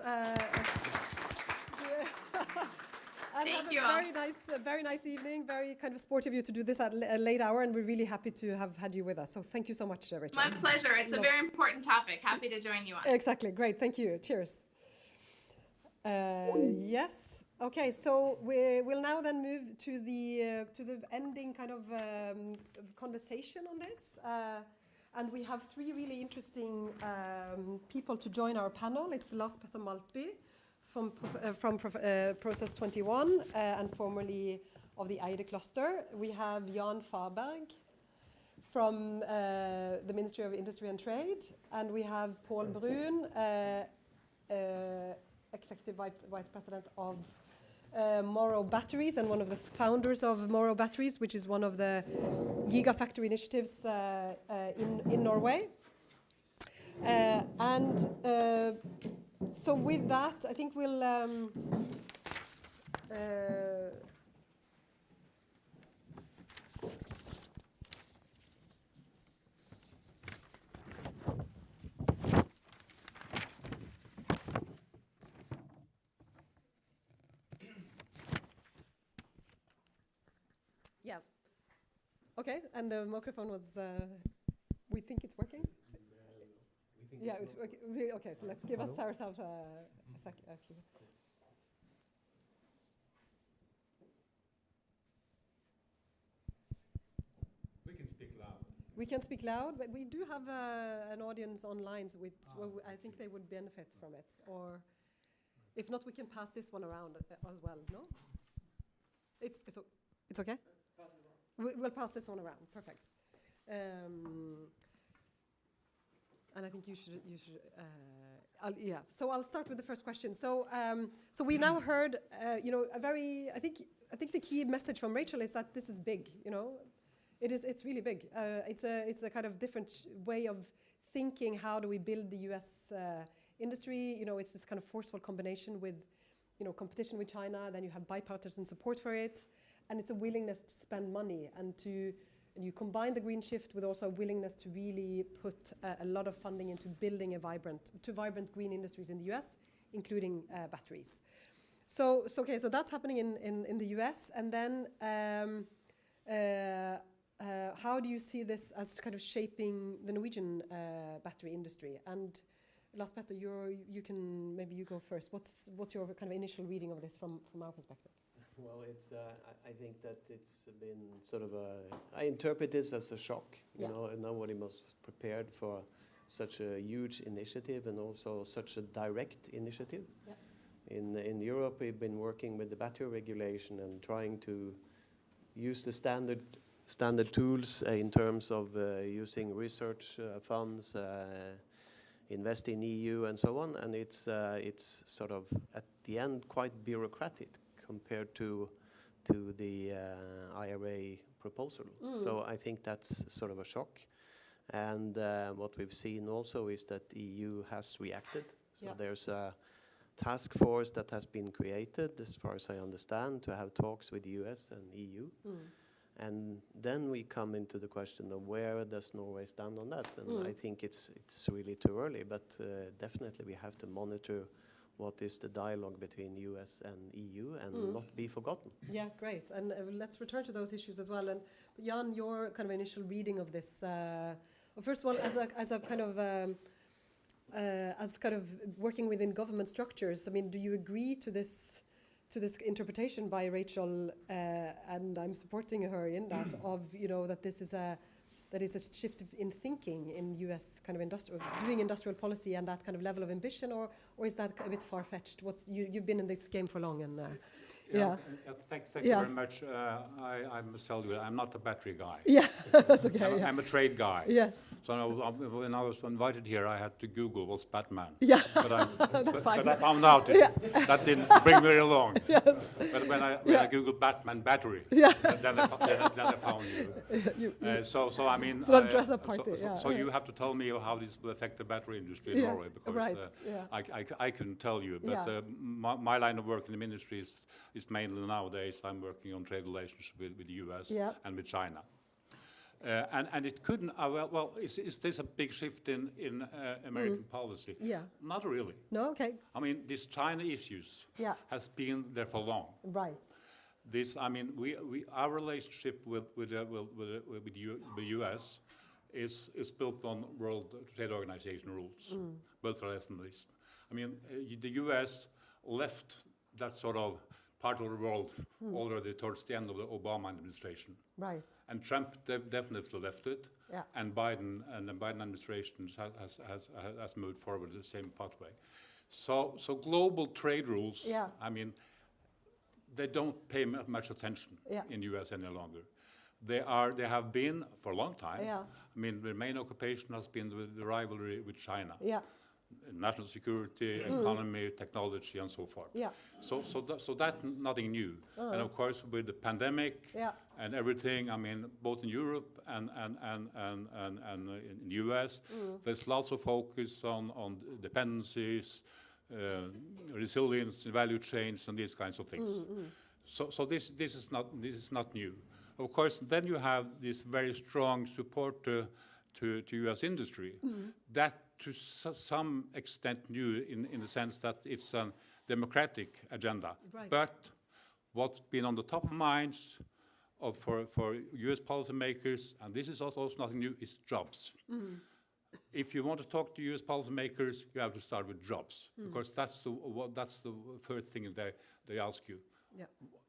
Speaker 1: And
Speaker 6: Thank
Speaker 1: have a very nice evening. Very kind of sportive of you to do this at a late hour, and we're really happy to have had you with us. So thank you so much, Rachel.
Speaker 6: My pleasure. It's a very important topic. Happy to join you on.
Speaker 1: Exactly. Great. Thank you. Cheers. Yes. Okay. So we will now then move to the ending kind of conversation on this. And we have three really interesting people to join our panel. It's Lars Petter Maltby from Process 21 and formerly of the Eide cluster. We have Jan Farberg from the Ministry of Industry and Trade, and we have Paul Brun, Executive Vice President of Morrow Batteries and one of the founders of Morrow Batteries, which is one of the gigafactory initiatives in Norway. So with that, I think we'll yeah. Okay, and the microphone was, we think it's working? Yeah, it's okay. Okay, so let's give ourselves a second.
Speaker 7: We can speak loud.
Speaker 1: We can speak loud, but we do have an audience online, so I think they would benefit from it. Or if not, we can pass this one around as well. No, it's okay. We'll pass this one around. Perfect. And I think you should. Yeah. So I'll start with the first question. So we now heard, you know, I think the key message from Rachel is that this is big. You know, it's really big. It's a kind of different way of thinking. How do we build the U.S. Industry? You know, it's this kind of forceful combination with, you know, competition with China. Then you have bipartisan support for it. and it's a willingness to spend money and you combine the green shift with also a willingness to really put a lot of funding into building vibrant green industries in the US, including batteries. So that's happening in the US, and then how do you see this as kind of shaping the Norwegian battery industry? And Lars Petter, you can maybe you go first. What's your kind of initial reading of this from our perspective?
Speaker 8: Well, it's. I think that it's been sort of I interpret this as a shock. You know, and nobody was prepared for such a huge initiative and also such a direct initiative. Yeah. In Europe, we've been working with the battery regulation and trying to use the standard tools in terms of using research funds, invest in EU and so on, and it's sort of at the end quite bureaucratic compared to the IRA proposal. So I think that's sort of a shock. And what we've seen also is that the EU has reacted. So there's a task force that has been created, as far as I understand, to have talks with the US and EU. And then we come into the question of where does Norway stand on that? And I think it's really too early, but definitely we have to monitor what is the dialogue between US and EU and not be forgotten. Yeah, great. And let's return to those issues as well. And Jan, your kind of initial reading of this, well, first of all, as kind of working within government structures, I mean, do you agree to this interpretation by Rachel, and I'm supporting her in that, of, you know, that this is a shift in thinking in US kind of doing industrial policy and that kind of level of ambition, or is that a bit far-fetched? You've been in this game for long, and
Speaker 7: Thank you very much. I must tell you, I'm not a battery guy.
Speaker 1: Yeah, that's okay.
Speaker 7: I'm a trade guy.
Speaker 1: Yes.
Speaker 7: So when I was invited here, I had to Google what's Batman.
Speaker 1: Yeah,
Speaker 7: but I found out that didn't bring very long. Yes. But when I Googled Batman battery, then I found you. So I mean,
Speaker 1: so dress up party.
Speaker 7: So you have to tell me how this will affect the battery industry in Norway, because I couldn't tell you. But my line of work in the ministry is mainly nowadays I'm working on trade relations with the US and with China. And it couldn't, is this a big shift in American policy? Yeah. Not really.
Speaker 1: No, okay.
Speaker 7: I mean, this China issues has been there for long.
Speaker 1: Right.
Speaker 7: This, I mean, our relationship with the US is built on World Trade Organization rules, multilateral this. I mean, the US left that sort of part of the world already towards the end of the Obama administration. Right. And Trump definitely left it. Yeah. And Biden and the Biden administration has moved forward the same pathway. So global trade rules, I mean, they don't pay much attention in the US any longer. They have been for a long time. Yeah. I mean, the main occupation has been the rivalry with China. Yeah. National security, economy, technology, and so forth. Yeah. So that's nothing new. And of course, with the pandemic and everything, I mean, both in Europe and in the US, there's lots of focus on dependencies, resilience, value chains, and these kinds of things. So this is not new. Of course, then you have this very strong support to US industry that to some extent new in the sense that it's a democratic agenda. Right. But what's been on the top of minds for US policymakers, and this is also nothing new, is jobs. If you want to talk to US policymakers, you have to start with jobs, because that's the first thing they ask you. Yeah.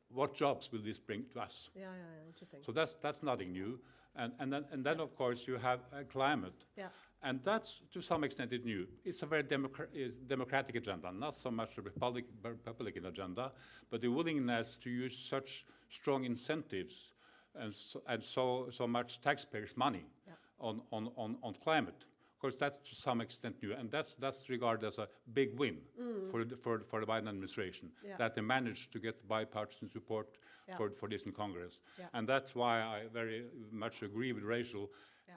Speaker 7: What jobs will this bring to us? Yeah, interesting. So that's nothing new. And then of course you have a climate. Yeah. And that's, to some extent, it's new. It's a very democratic agenda, not so much a Republican agenda, but the willingness to use such strong incentives and so much taxpayers' money on climate. Of course, that's to some extent new, and that's regarded as a big win for the Biden administration, that they managed to get bipartisan support for this in Congress. Yeah. And that's why I very much agree with Rachel.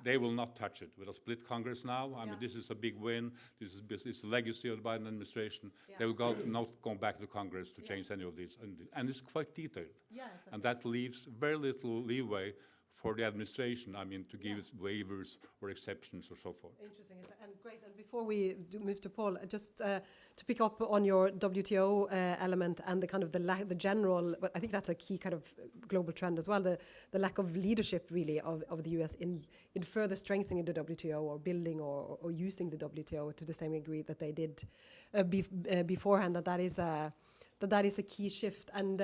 Speaker 7: They will not touch it with a split Congress now. I mean,
Speaker 1: Yeah.
Speaker 7: this is a big win. This is the legacy of the Biden administration.
Speaker 1: Yeah.
Speaker 7: They will not go back to Congress to change any of these. And it's quite detailed.
Speaker 1: Yeah, exactly.
Speaker 7: And that leaves very little leeway for the administration, I mean, to give us waivers or exceptions or so forth.
Speaker 1: Interesting, and great. And before we move to Paul, just to pick up on your WTO element and the kind of the general, but I think that's a key kind of global trend as well, the lack of leadership really of the US in further strengthening the WTO or building or using the WTO to the same degree that they did beforehand. That is a key shift, and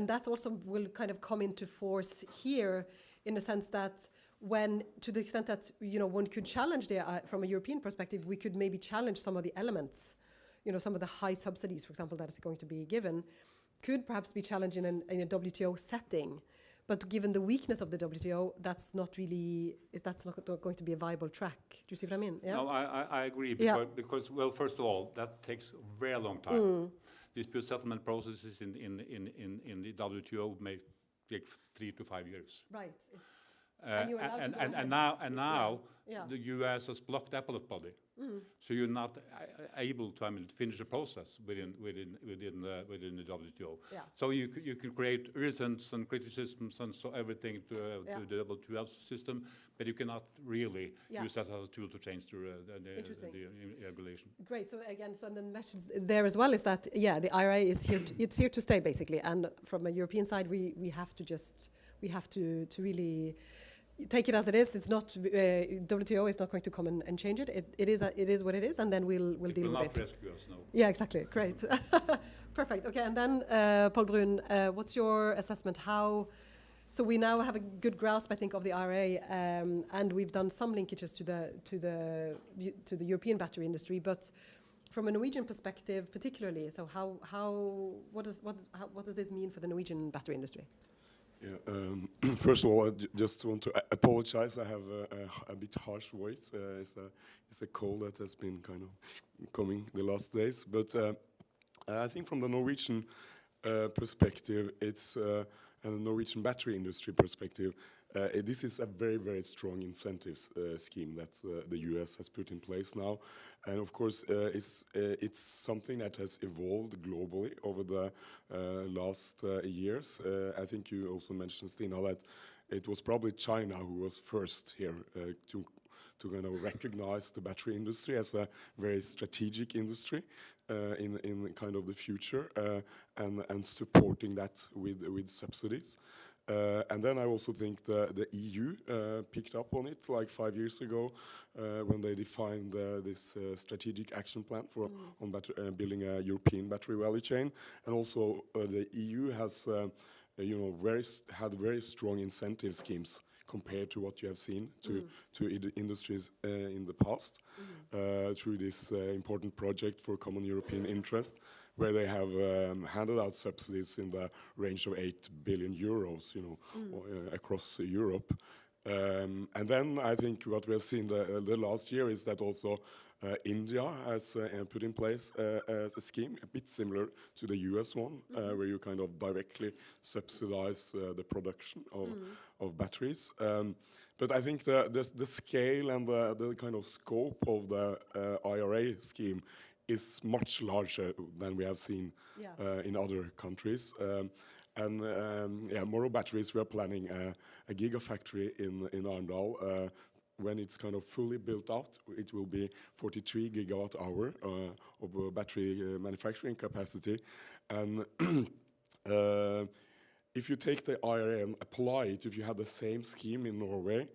Speaker 1: that also will kind of come into force here in the sense that to the extent that one could challenge from a European perspective, we could maybe challenge some of the elements, some of the high subsidies, for example, that is going to be given, could perhaps be challenged in a WTO setting. But given the weakness of the WTO, that's not going to be a viable track. Do you see what I mean? Yeah?
Speaker 7: No, I agree because, well, first of all, that takes a very long time. Dispute settlement processes in the WTO may take 3 to 5 years.
Speaker 1: Right. And you're allowed to go ahead.
Speaker 7: now
Speaker 1: Yeah.
Speaker 7: the US has blocked the appellate body, so you're not able to finish the process within the WTO.
Speaker 1: Yeah.
Speaker 7: So you can create irritants and criticisms and so everything to the WTO system, but you cannot really use that as a tool to change the regulation.
Speaker 1: Great. So again, the message there as well is that the IRA is here. It's here to stay basically, and from a European side, we have to really take it as it is. It's not WTO is not going to come and change it. It is what it is, and then we'll deal with it.
Speaker 7: It will not rescue us, no.
Speaker 1: Yeah, exactly. Great. Perfect. Okay, and then Paul Brun, what's your assessment? So we now have a good grasp, I think, of the IRA, and we've done some linkages to the European battery industry, but from a Norwegian perspective, particularly, so what does this mean for the Norwegian battery industry?
Speaker 9: Yeah, first of all, I just want to apologize. I have a bit harsh voice. It's a cold that has been kind of coming the last days. But I think from the Norwegian perspective, and the Norwegian battery industry perspective, this is a very, very strong incentives scheme that the US has put in place now. And of course, it's something that has evolved globally over the last years. I think you also mentioned, Stina, that it was probably China who was first here to kind of recognize the battery industry as a very strategic industry in kind of the future and supporting that with subsidies. And then I also think the EU picked up on it like 5 years ago when they defined this strategic action plan on building a European battery value chain. And also the EU has had very strong incentive schemes compared to what you have seen to industries in the past through this important project for common European interest, where they have handed out subsidies in the range of 8 billion euros, across Europe. And then I think what we have seen the last year is that also India has put in place a scheme a bit similar to the US one, where you kind of directly subsidize the production of batteries. But I think the scale and the kind of scope of the IRA scheme is much larger than we have seen in other countries. Morrow Batteries, we are planning a gigafactory in Arendal. When it's kind of fully built out, it will be 43 gigawatt hour of battery manufacturing capacity. And if you take the IRA and apply it, if you have the same scheme in Norway,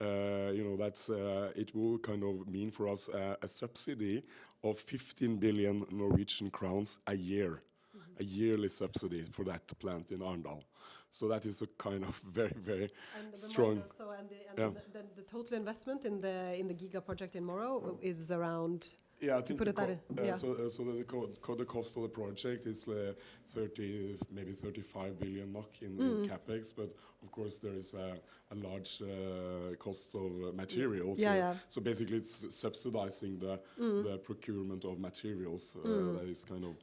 Speaker 9: it will kind of mean for us a subsidy of 15 billion Norwegian crowns a year, a yearly subsidy for that plant in Arendal. So that is a kind of very, very strong.
Speaker 1: The total investment in the Giga project in Morrow is around.
Speaker 9: Yeah, I think
Speaker 1: the
Speaker 9: cost of the project is maybe 35 billion NOK in capex, but of course there is a large cost of materials. So basically, it's subsidizing the procurement of materials. That is kind of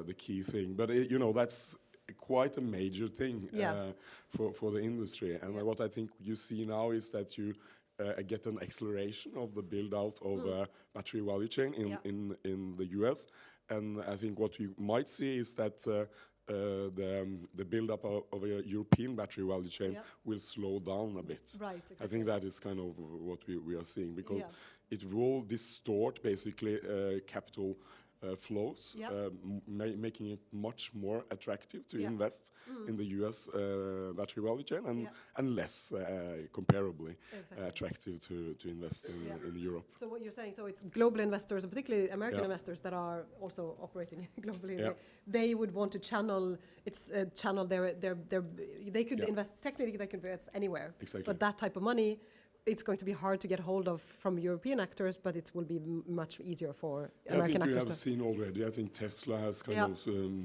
Speaker 9: the key thing. But quite a major thing
Speaker 1: Yeah.
Speaker 9: for the industry. And what I think you see now is that you get an acceleration of the build out of battery value chain in the US. And I think what you might see is that the build up of a European battery value chain will slow down a bit.
Speaker 1: Right, exactly.
Speaker 9: I think that is kind of what we are seeing, because
Speaker 1: Yeah.
Speaker 9: it will distort basically capital flows, making it much more attractive to invest in the US battery value chain, and less comparably attractive to invest in Europe.
Speaker 1: So what you're saying, so it's global investors, and particularly American investors that are also operating globally.
Speaker 9: Yeah.
Speaker 1: They would want to channel their they could invest, technically they could invest anywhere.
Speaker 9: Exactly.
Speaker 1: But that type of money, it's going to be hard to get hold of from European actors, but it will be much easier for American
Speaker 9: I think you
Speaker 1: actors.
Speaker 9: have seen already. I think Tesla has kind of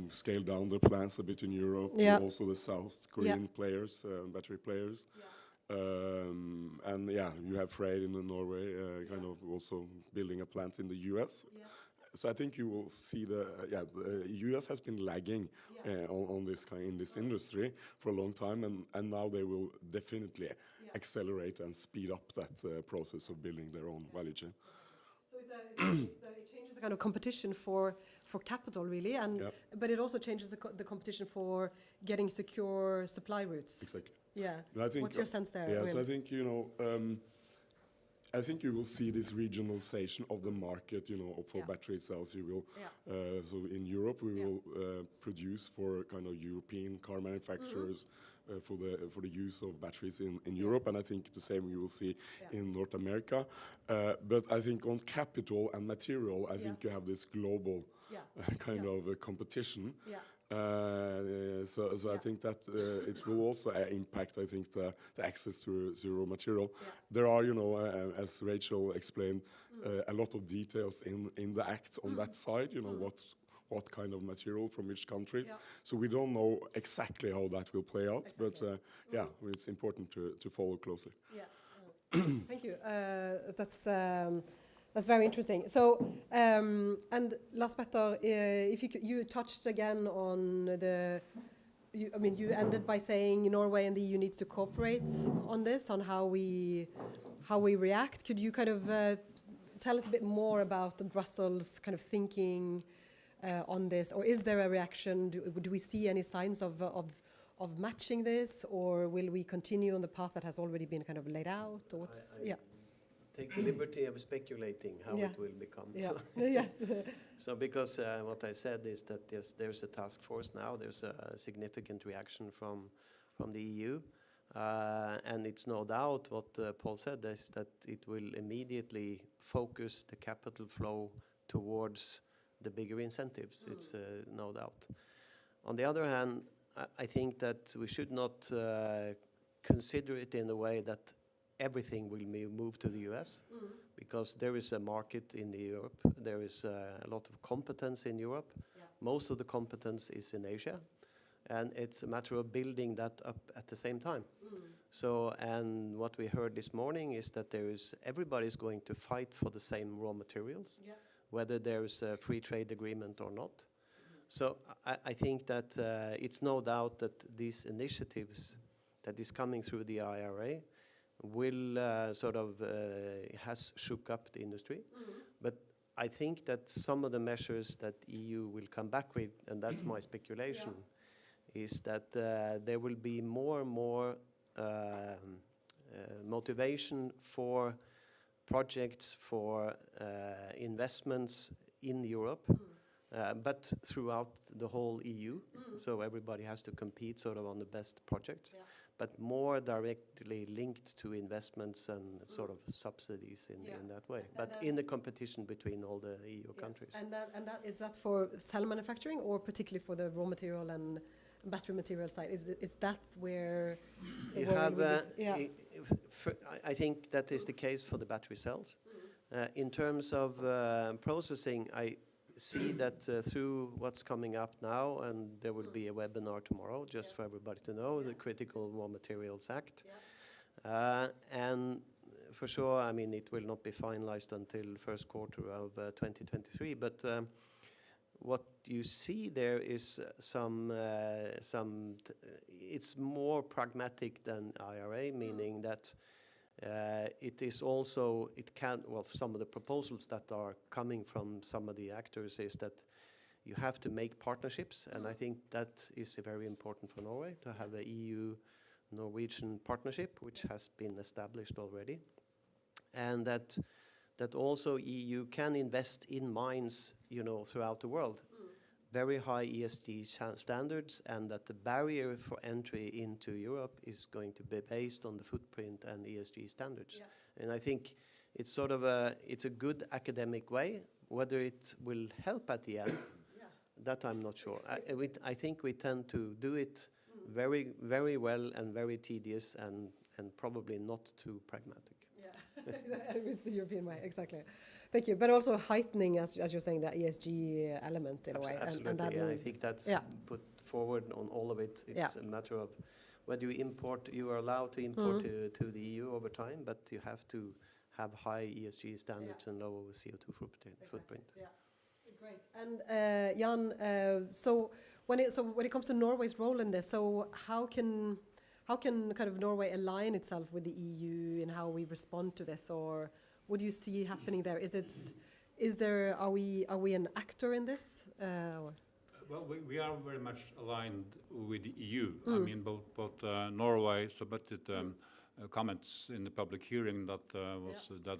Speaker 9: scaled down their plans a bit in Europe.
Speaker 1: Yeah.
Speaker 9: And also the South Korean players, battery players. And you have Freyr in Norway, kind of also building a plant in the US. So I think you will see the US has been lagging on this in this industry for a long time, and now they will definitely accelerate and speed up that process of building their own value chain.
Speaker 1: So it changes the kind of competition for capital, really, but it also changes the competition for getting secure supply routes.
Speaker 9: Exactly.
Speaker 1: Yeah.
Speaker 9: I think,
Speaker 1: what's your sense there?
Speaker 9: Yeah, so I think, I think you will see this regionalization of the market, for battery cells. You will, so in Europe, we will produce for kind of European car manufacturers for the use of batteries in Europe, and I think the same you will see in North America. But I think on capital and material, I think you have this global kind of competition. So I think that it will also impact, I think, the access to raw material. There are, as Rachel explained, a lot of details in the act on that side, what kind of material from which countries. So we don't know exactly how that will play out, but it's important to follow closely.
Speaker 1: Thank you. That's very interesting. So, and last Petter, if you touched again on you ended by saying Norway and the EU needs to cooperate on this, on how we react. Could you kind of tell us a bit more about the Brussels kind of thinking on this, or is there a reaction? Do we see any signs of matching this, or will we continue on the path that has already been kind of laid out? Or what's
Speaker 8: take the liberty of speculating how it will become.
Speaker 1: Yeah.
Speaker 8: So,
Speaker 1: Yes.
Speaker 8: so because what I said is that there's a task force now. There's a significant reaction from the EU, and it's no doubt what Paul said is that it will immediately focus the capital flow towards the bigger incentives. It's no doubt. On the other hand, I think that we should not consider it in a way that everything will be moved to the US, because there is a market in Europe. There is a lot of competence in Europe. Most of the competence is in Asia, and it's a matter of building that up at the same time. So, and what we heard this morning is that everybody's going to fight for the same raw materials, whether there's a free trade agreement or not. So I think that it's no doubt that these initiatives that is coming through the IRA will has shook up the industry. But I think that some of the measures that EU will come back with, and that's my speculation, is that there will be more and more motivation for projects, for investments in Europe, but throughout the whole EU. So everybody has to compete sort of on the best projects, but more directly linked to investments and sort of subsidies in that way, but in the competition between all the EU countries.
Speaker 1: And that is that for cell manufacturing, or particularly for the raw material and battery material side? Is that where
Speaker 8: you have? I think that is the case for the battery cells. In terms of processing, I see that through what's coming up now, and there will be a webinar tomorrow, just for everybody to know, the Critical Raw Materials Act. And for sure, I mean, it will not be finalized until first quarter of 2023, but what you see there is it's more pragmatic than IRA, meaning that it is also, some of the proposals that are coming from some of the actors is that you have to make partnerships, and I think that is very important for Norway to have a EU-Norwegian partnership, which has been established already, and that also EU can invest in mines, throughout the world. Very high ESG standards, and that the barrier for entry into Europe is going to be based on the footprint and ESG standards. Yeah. And I think it's sort of it's a good academic way. Whether it will help at the end, that I'm not sure. I think we tend to do it very, very well and very tedious and probably not too pragmatic.
Speaker 1: Yeah, with the European way, exactly. Thank you. But also heightening, as you're saying, the ESG element in a way.
Speaker 8: Absolutely,
Speaker 1: and that
Speaker 8: I think that's put forward on all of it. It's a matter of whether you import, you are allowed to import to the EU over time, but you have to have high ESG standards and low CO2 footprint.
Speaker 1: Exactly. Yeah, great. And Jan, so when it comes to Norway's role in this, so how can kind of Norway align itself with the EU in how we respond to this, or what do you see happening there? Are we an actor in this?
Speaker 7: Well, we are very much aligned with the EU. I mean, both Norway submitted comments in the public hearing that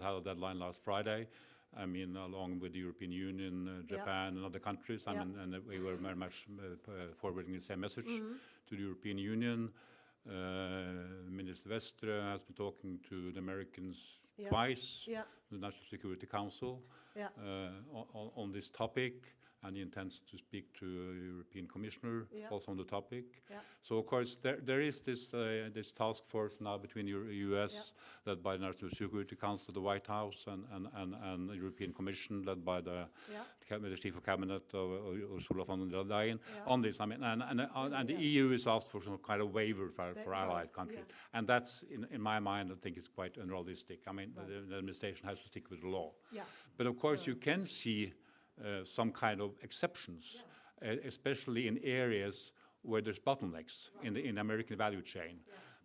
Speaker 7: had a deadline last Friday. I mean, along with the European Union, Japan, and other countries. I mean, and we were very much forwarding the same message to the European Union. Minister Vestre has been talking to the Americans twice, the National Security Council, on this topic, and he intends to speak to a European Commissioner also on the topic. So of course there is this task force now between US led by the National Security Council, the White House, and the European Commission led by the Chief of Cabinet Ursula von der Leyen on this. I mean, and the EU is asked for some kind of waiver for allied countries, and that's in my mind I think is quite unrealistic. I mean, the administration has to stick with the law. But of course you can see some kind of exceptions, especially in areas where there's bottlenecks in the American value chain.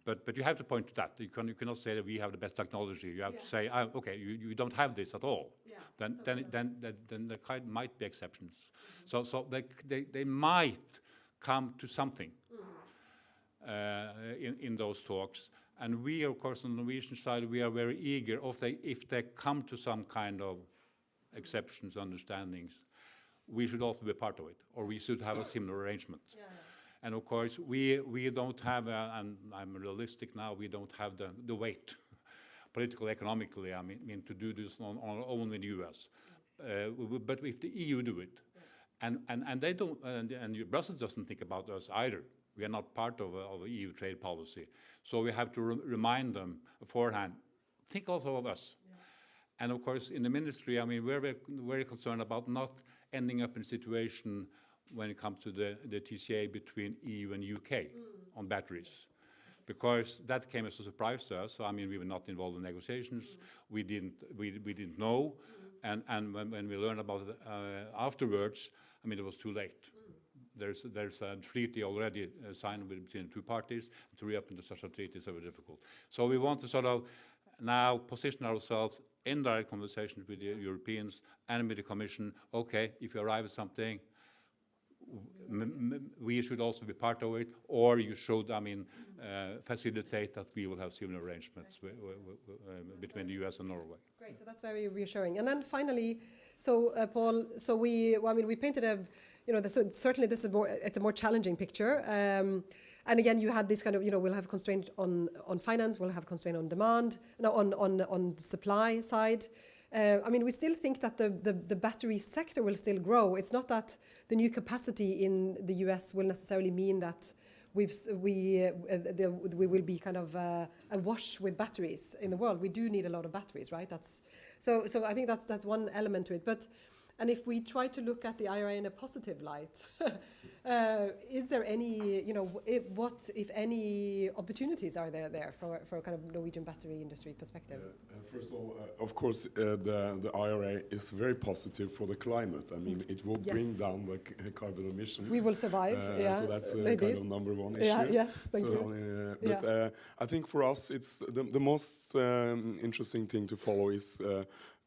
Speaker 7: But you have to point to that. You cannot say that we have the best technology. You have to say, okay, you don't have this at all. Then there might be exceptions. So they might come to something in those talks. And we, of course, on the Norwegian side, we are very eager if they come to some kind of exceptions, understandings, we should also be part of it, or we should have a similar arrangement. And of course, we don't have, and I'm realistic now, we don't have the weight, political, economically, I mean, to do this on our own in the US. But if the EU do it, and they don't, and Brussels doesn't think about us either. We are not part of EU trade policy. So we have to remind them beforehand, think also of us. And of course, in the ministry, I mean, we're very, very concerned about not ending up in a situation when it comes to the TCA between EU and UK on batteries, because that came as a surprise to us. So, I mean, we were not involved in negotiations. We didn't know, and when we learned about it afterwards, I mean, it was too late. There's a treaty already signed between the two parties. To re-up into such a treaty is very difficult. So we want to sort of now position ourselves in direct conversations with the Europeans and with the Commission. Okay, if you arrive at something, we should also be part of it, or you should, I mean, facilitate that we will have similar arrangements between the US and Norway.
Speaker 1: Great, so that's very reassuring. And then finally, so Paul, so we painted a, so certainly this is it's a more challenging picture. And again, you had this kind of, we'll have constraint on finance, we'll have constraint on demand, no, on the supply side. I mean, we still think that the battery sector will still grow. It's not that the new capacity in the US will necessarily mean that we will be kind of awash with batteries in the world. We do need a lot of batteries, right? So I think that's one element to it. But And if we try to look at the IRA in a positive light, is there any, what, if any, opportunities are there for kind of Norwegian battery industry perspective?
Speaker 9: First of all, of course, the IRA is very positive for the climate. I mean, it will bring down the carbon emissions.
Speaker 1: We will survive,
Speaker 9: So that's kind of number one issue.
Speaker 1: Yes, thank you.
Speaker 9: But I think for us, it's the most interesting thing to follow is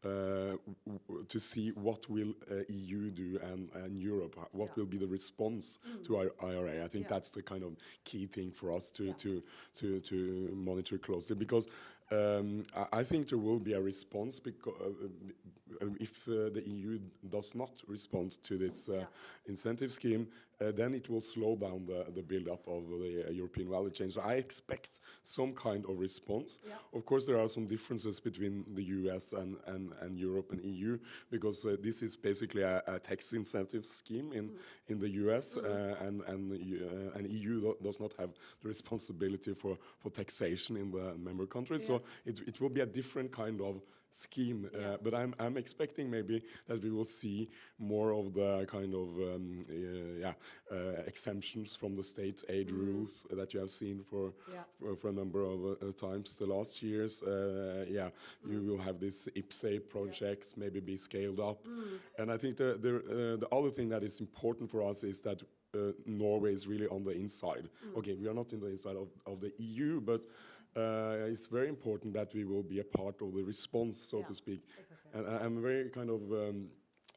Speaker 9: to see what will EU do and Europe, what will be the response to our IRA. I think that's the kind of key thing for us to monitor closely, because I think there will be a response because if the EU does not respond to this incentive scheme, then it will slow down the build-up of the European value chain. So I expect some kind of response. Of course, there are some differences between the US and Europe and EU, because this is basically a tax incentive scheme in the US, and EU does not have the responsibility for taxation in the member countries. So it will be a different kind of scheme, but I'm expecting maybe that we will see more of the kind of exemptions from the state aid rules that you have seen for a number of times the last years. You will have this IPCEI projects maybe be scaled up, and I think the other thing that is important for us is that Norway is really on the inside. Okay, we are not in the inside of the EU, but it's very important that we will be a part of the response, so to speak. Exactly. And I'm very kind of,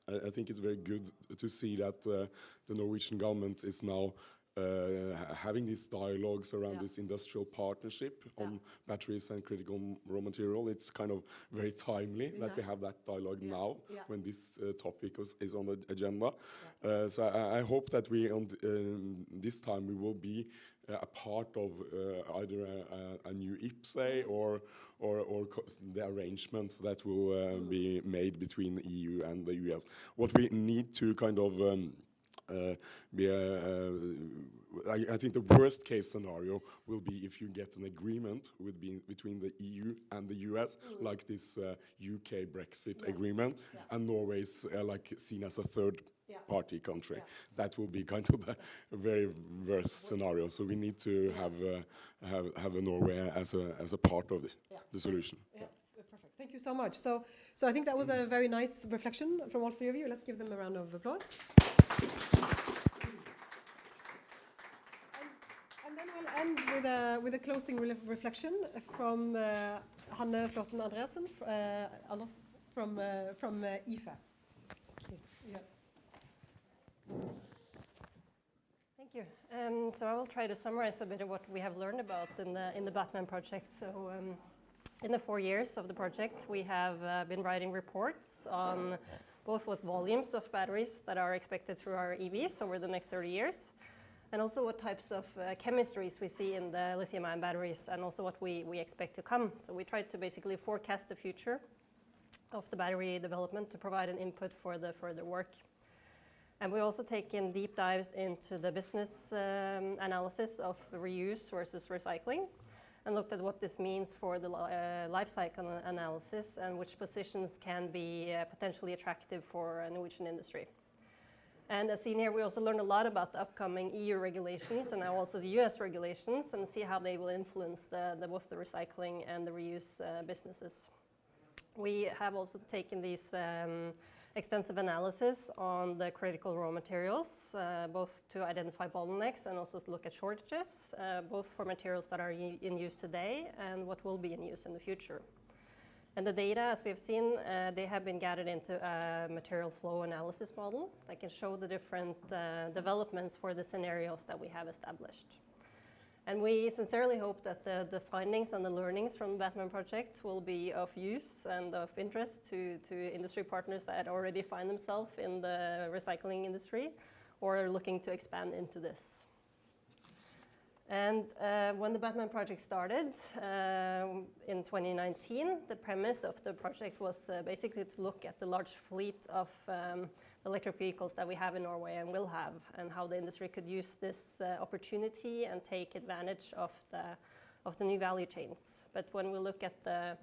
Speaker 9: I think it's very good to see that the Norwegian government is now having these dialogues around this industrial partnership on batteries and critical raw material. It's kind of very timely that we have that dialogue now when this topic is on the agenda. So I hope that we, this time, we will be a part of either a new IPCEI or the arrangements that will be made between the EU and the US. What we need to kind of I think the worst case scenario will be if you get an agreement between the EU and the US, like this UK Brexit agreement, and Norway is like seen as a third party country. That will be kind of the very worst scenario. So we need to have a Norway as a part of the solution.
Speaker 1: Perfect. Thank you so much. So I think that was a very nice reflection from all three of you. Let's give them a round of applause. And then we'll end with a closing reflection from Hanne Flåten Andreassen from IFE.
Speaker 5: Thank you. So I will try to summarize a bit of what we have learned about in the Batman project. So in the 4 years of the project, we have been writing reports on both what volumes of batteries that are expected through our EVs over the next 30 years, and also what types of chemistries we see in the lithium-ion batteries, and also what we expect to come. So we tried to basically forecast the future of the battery development to provide an input for the further work. And we also taken deep dives into the business analysis of reuse versus recycling, and looked at what this means for the life cycle analysis and which positions can be potentially attractive for a Norwegian industry. And as seen here, we also learned a lot about the upcoming EU regulations and now also the US regulations, and see how they will influence both the recycling and the reuse businesses. We have also taken these extensive analysis on the critical raw materials, both to identify bottlenecks and also to look at shortages, both for materials that are in use today and what will be in use in the future. And the data, as we have seen, they have been gathered into a material flow analysis model that can show the different developments for the scenarios that we have established. And we sincerely hope that the findings and the learnings from the Batman project will be of use and of interest to industry partners that already find themselves in the recycling industry or are looking to expand into this. And when the Batman project started in 2019, the premise of the project was basically to look at the large fleet of electric vehicles that we have in Norway and will have, and how the industry could use this opportunity and take advantage of the new value chains. But when we look at the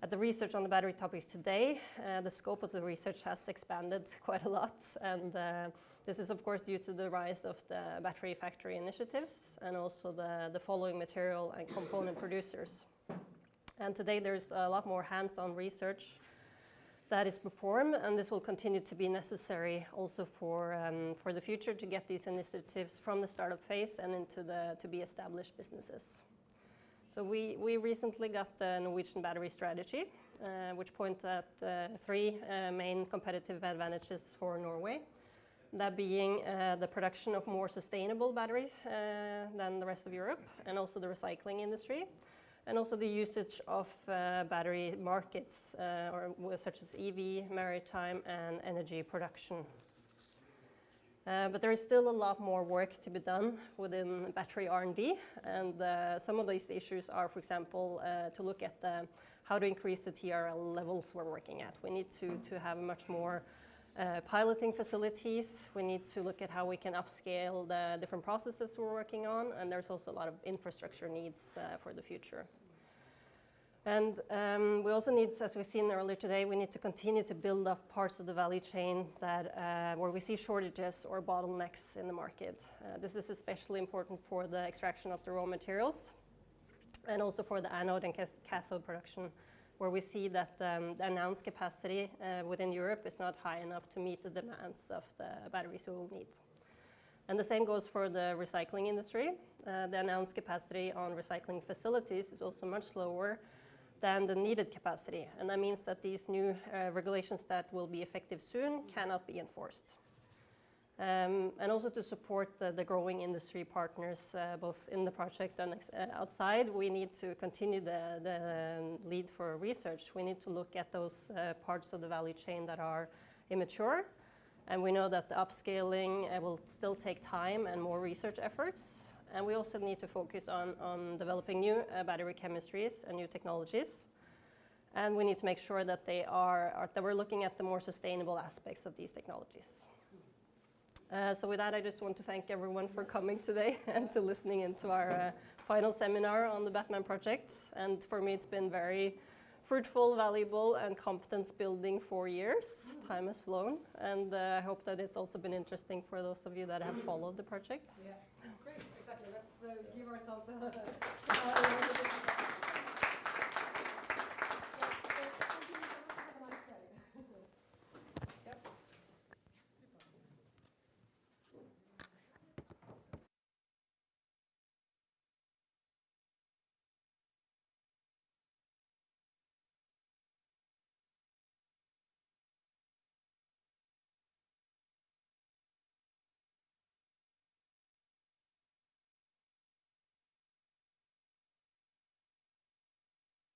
Speaker 5: at the research on the battery topics today, the scope of the research has expanded quite a lot, and this is of course due to the rise of the battery factory initiatives and also the following material and component producers. And today there's a lot more hands-on research that is performed, and this will continue to be necessary also for the future to get these initiatives from the startup phase and into the to be established businesses. So we recently got the Norwegian battery strategy, which points at three main competitive advantages for Norway. That being the production of more sustainable batteries than the rest of Europe, and also the recycling industry, and also the usage of battery markets, such as EV, maritime, and energy production. But there is still a lot more work to be done within battery R&D, and some of these issues are, for example, to look at how to increase the TRL levels we're working at. We need to have much more piloting facilities. We need to look at how we can upscale the different processes we're working on, and there's also a lot of infrastructure needs for the future. And we also need, as we've seen earlier today, we need to continue to build up parts of the value chain that where we see shortages or bottlenecks in the market. This is especially important for the extraction of the raw materials and also for the anode and cathode production, where we see that the announced capacity within Europe is not high enough to meet the demands of the batteries we will need. And the same goes for the recycling industry. The announced capacity on recycling facilities is also much lower than the needed capacity. And that means that these new regulations that will be effective soon cannot be enforced. And also to support the growing industry partners, both in the project and outside, we need to continue the lead for research. We need to look at those parts of the value chain that are immature. And we know that the upscaling will still take time and more research efforts. And we also need to focus on developing new battery chemistries and new technologies. And we need to make sure that that we're looking at the more sustainable aspects of these technologies. So with that, I just want to thank everyone for coming today and to listening into our final seminar on the Batman project. And for me, it's been very fruitful, valuable, and competence building 4 years. Time has flown. And I hope that it's also been interesting for those of you that have followed the project.
Speaker 1: Yeah, great, exactly. Let's give ourselves a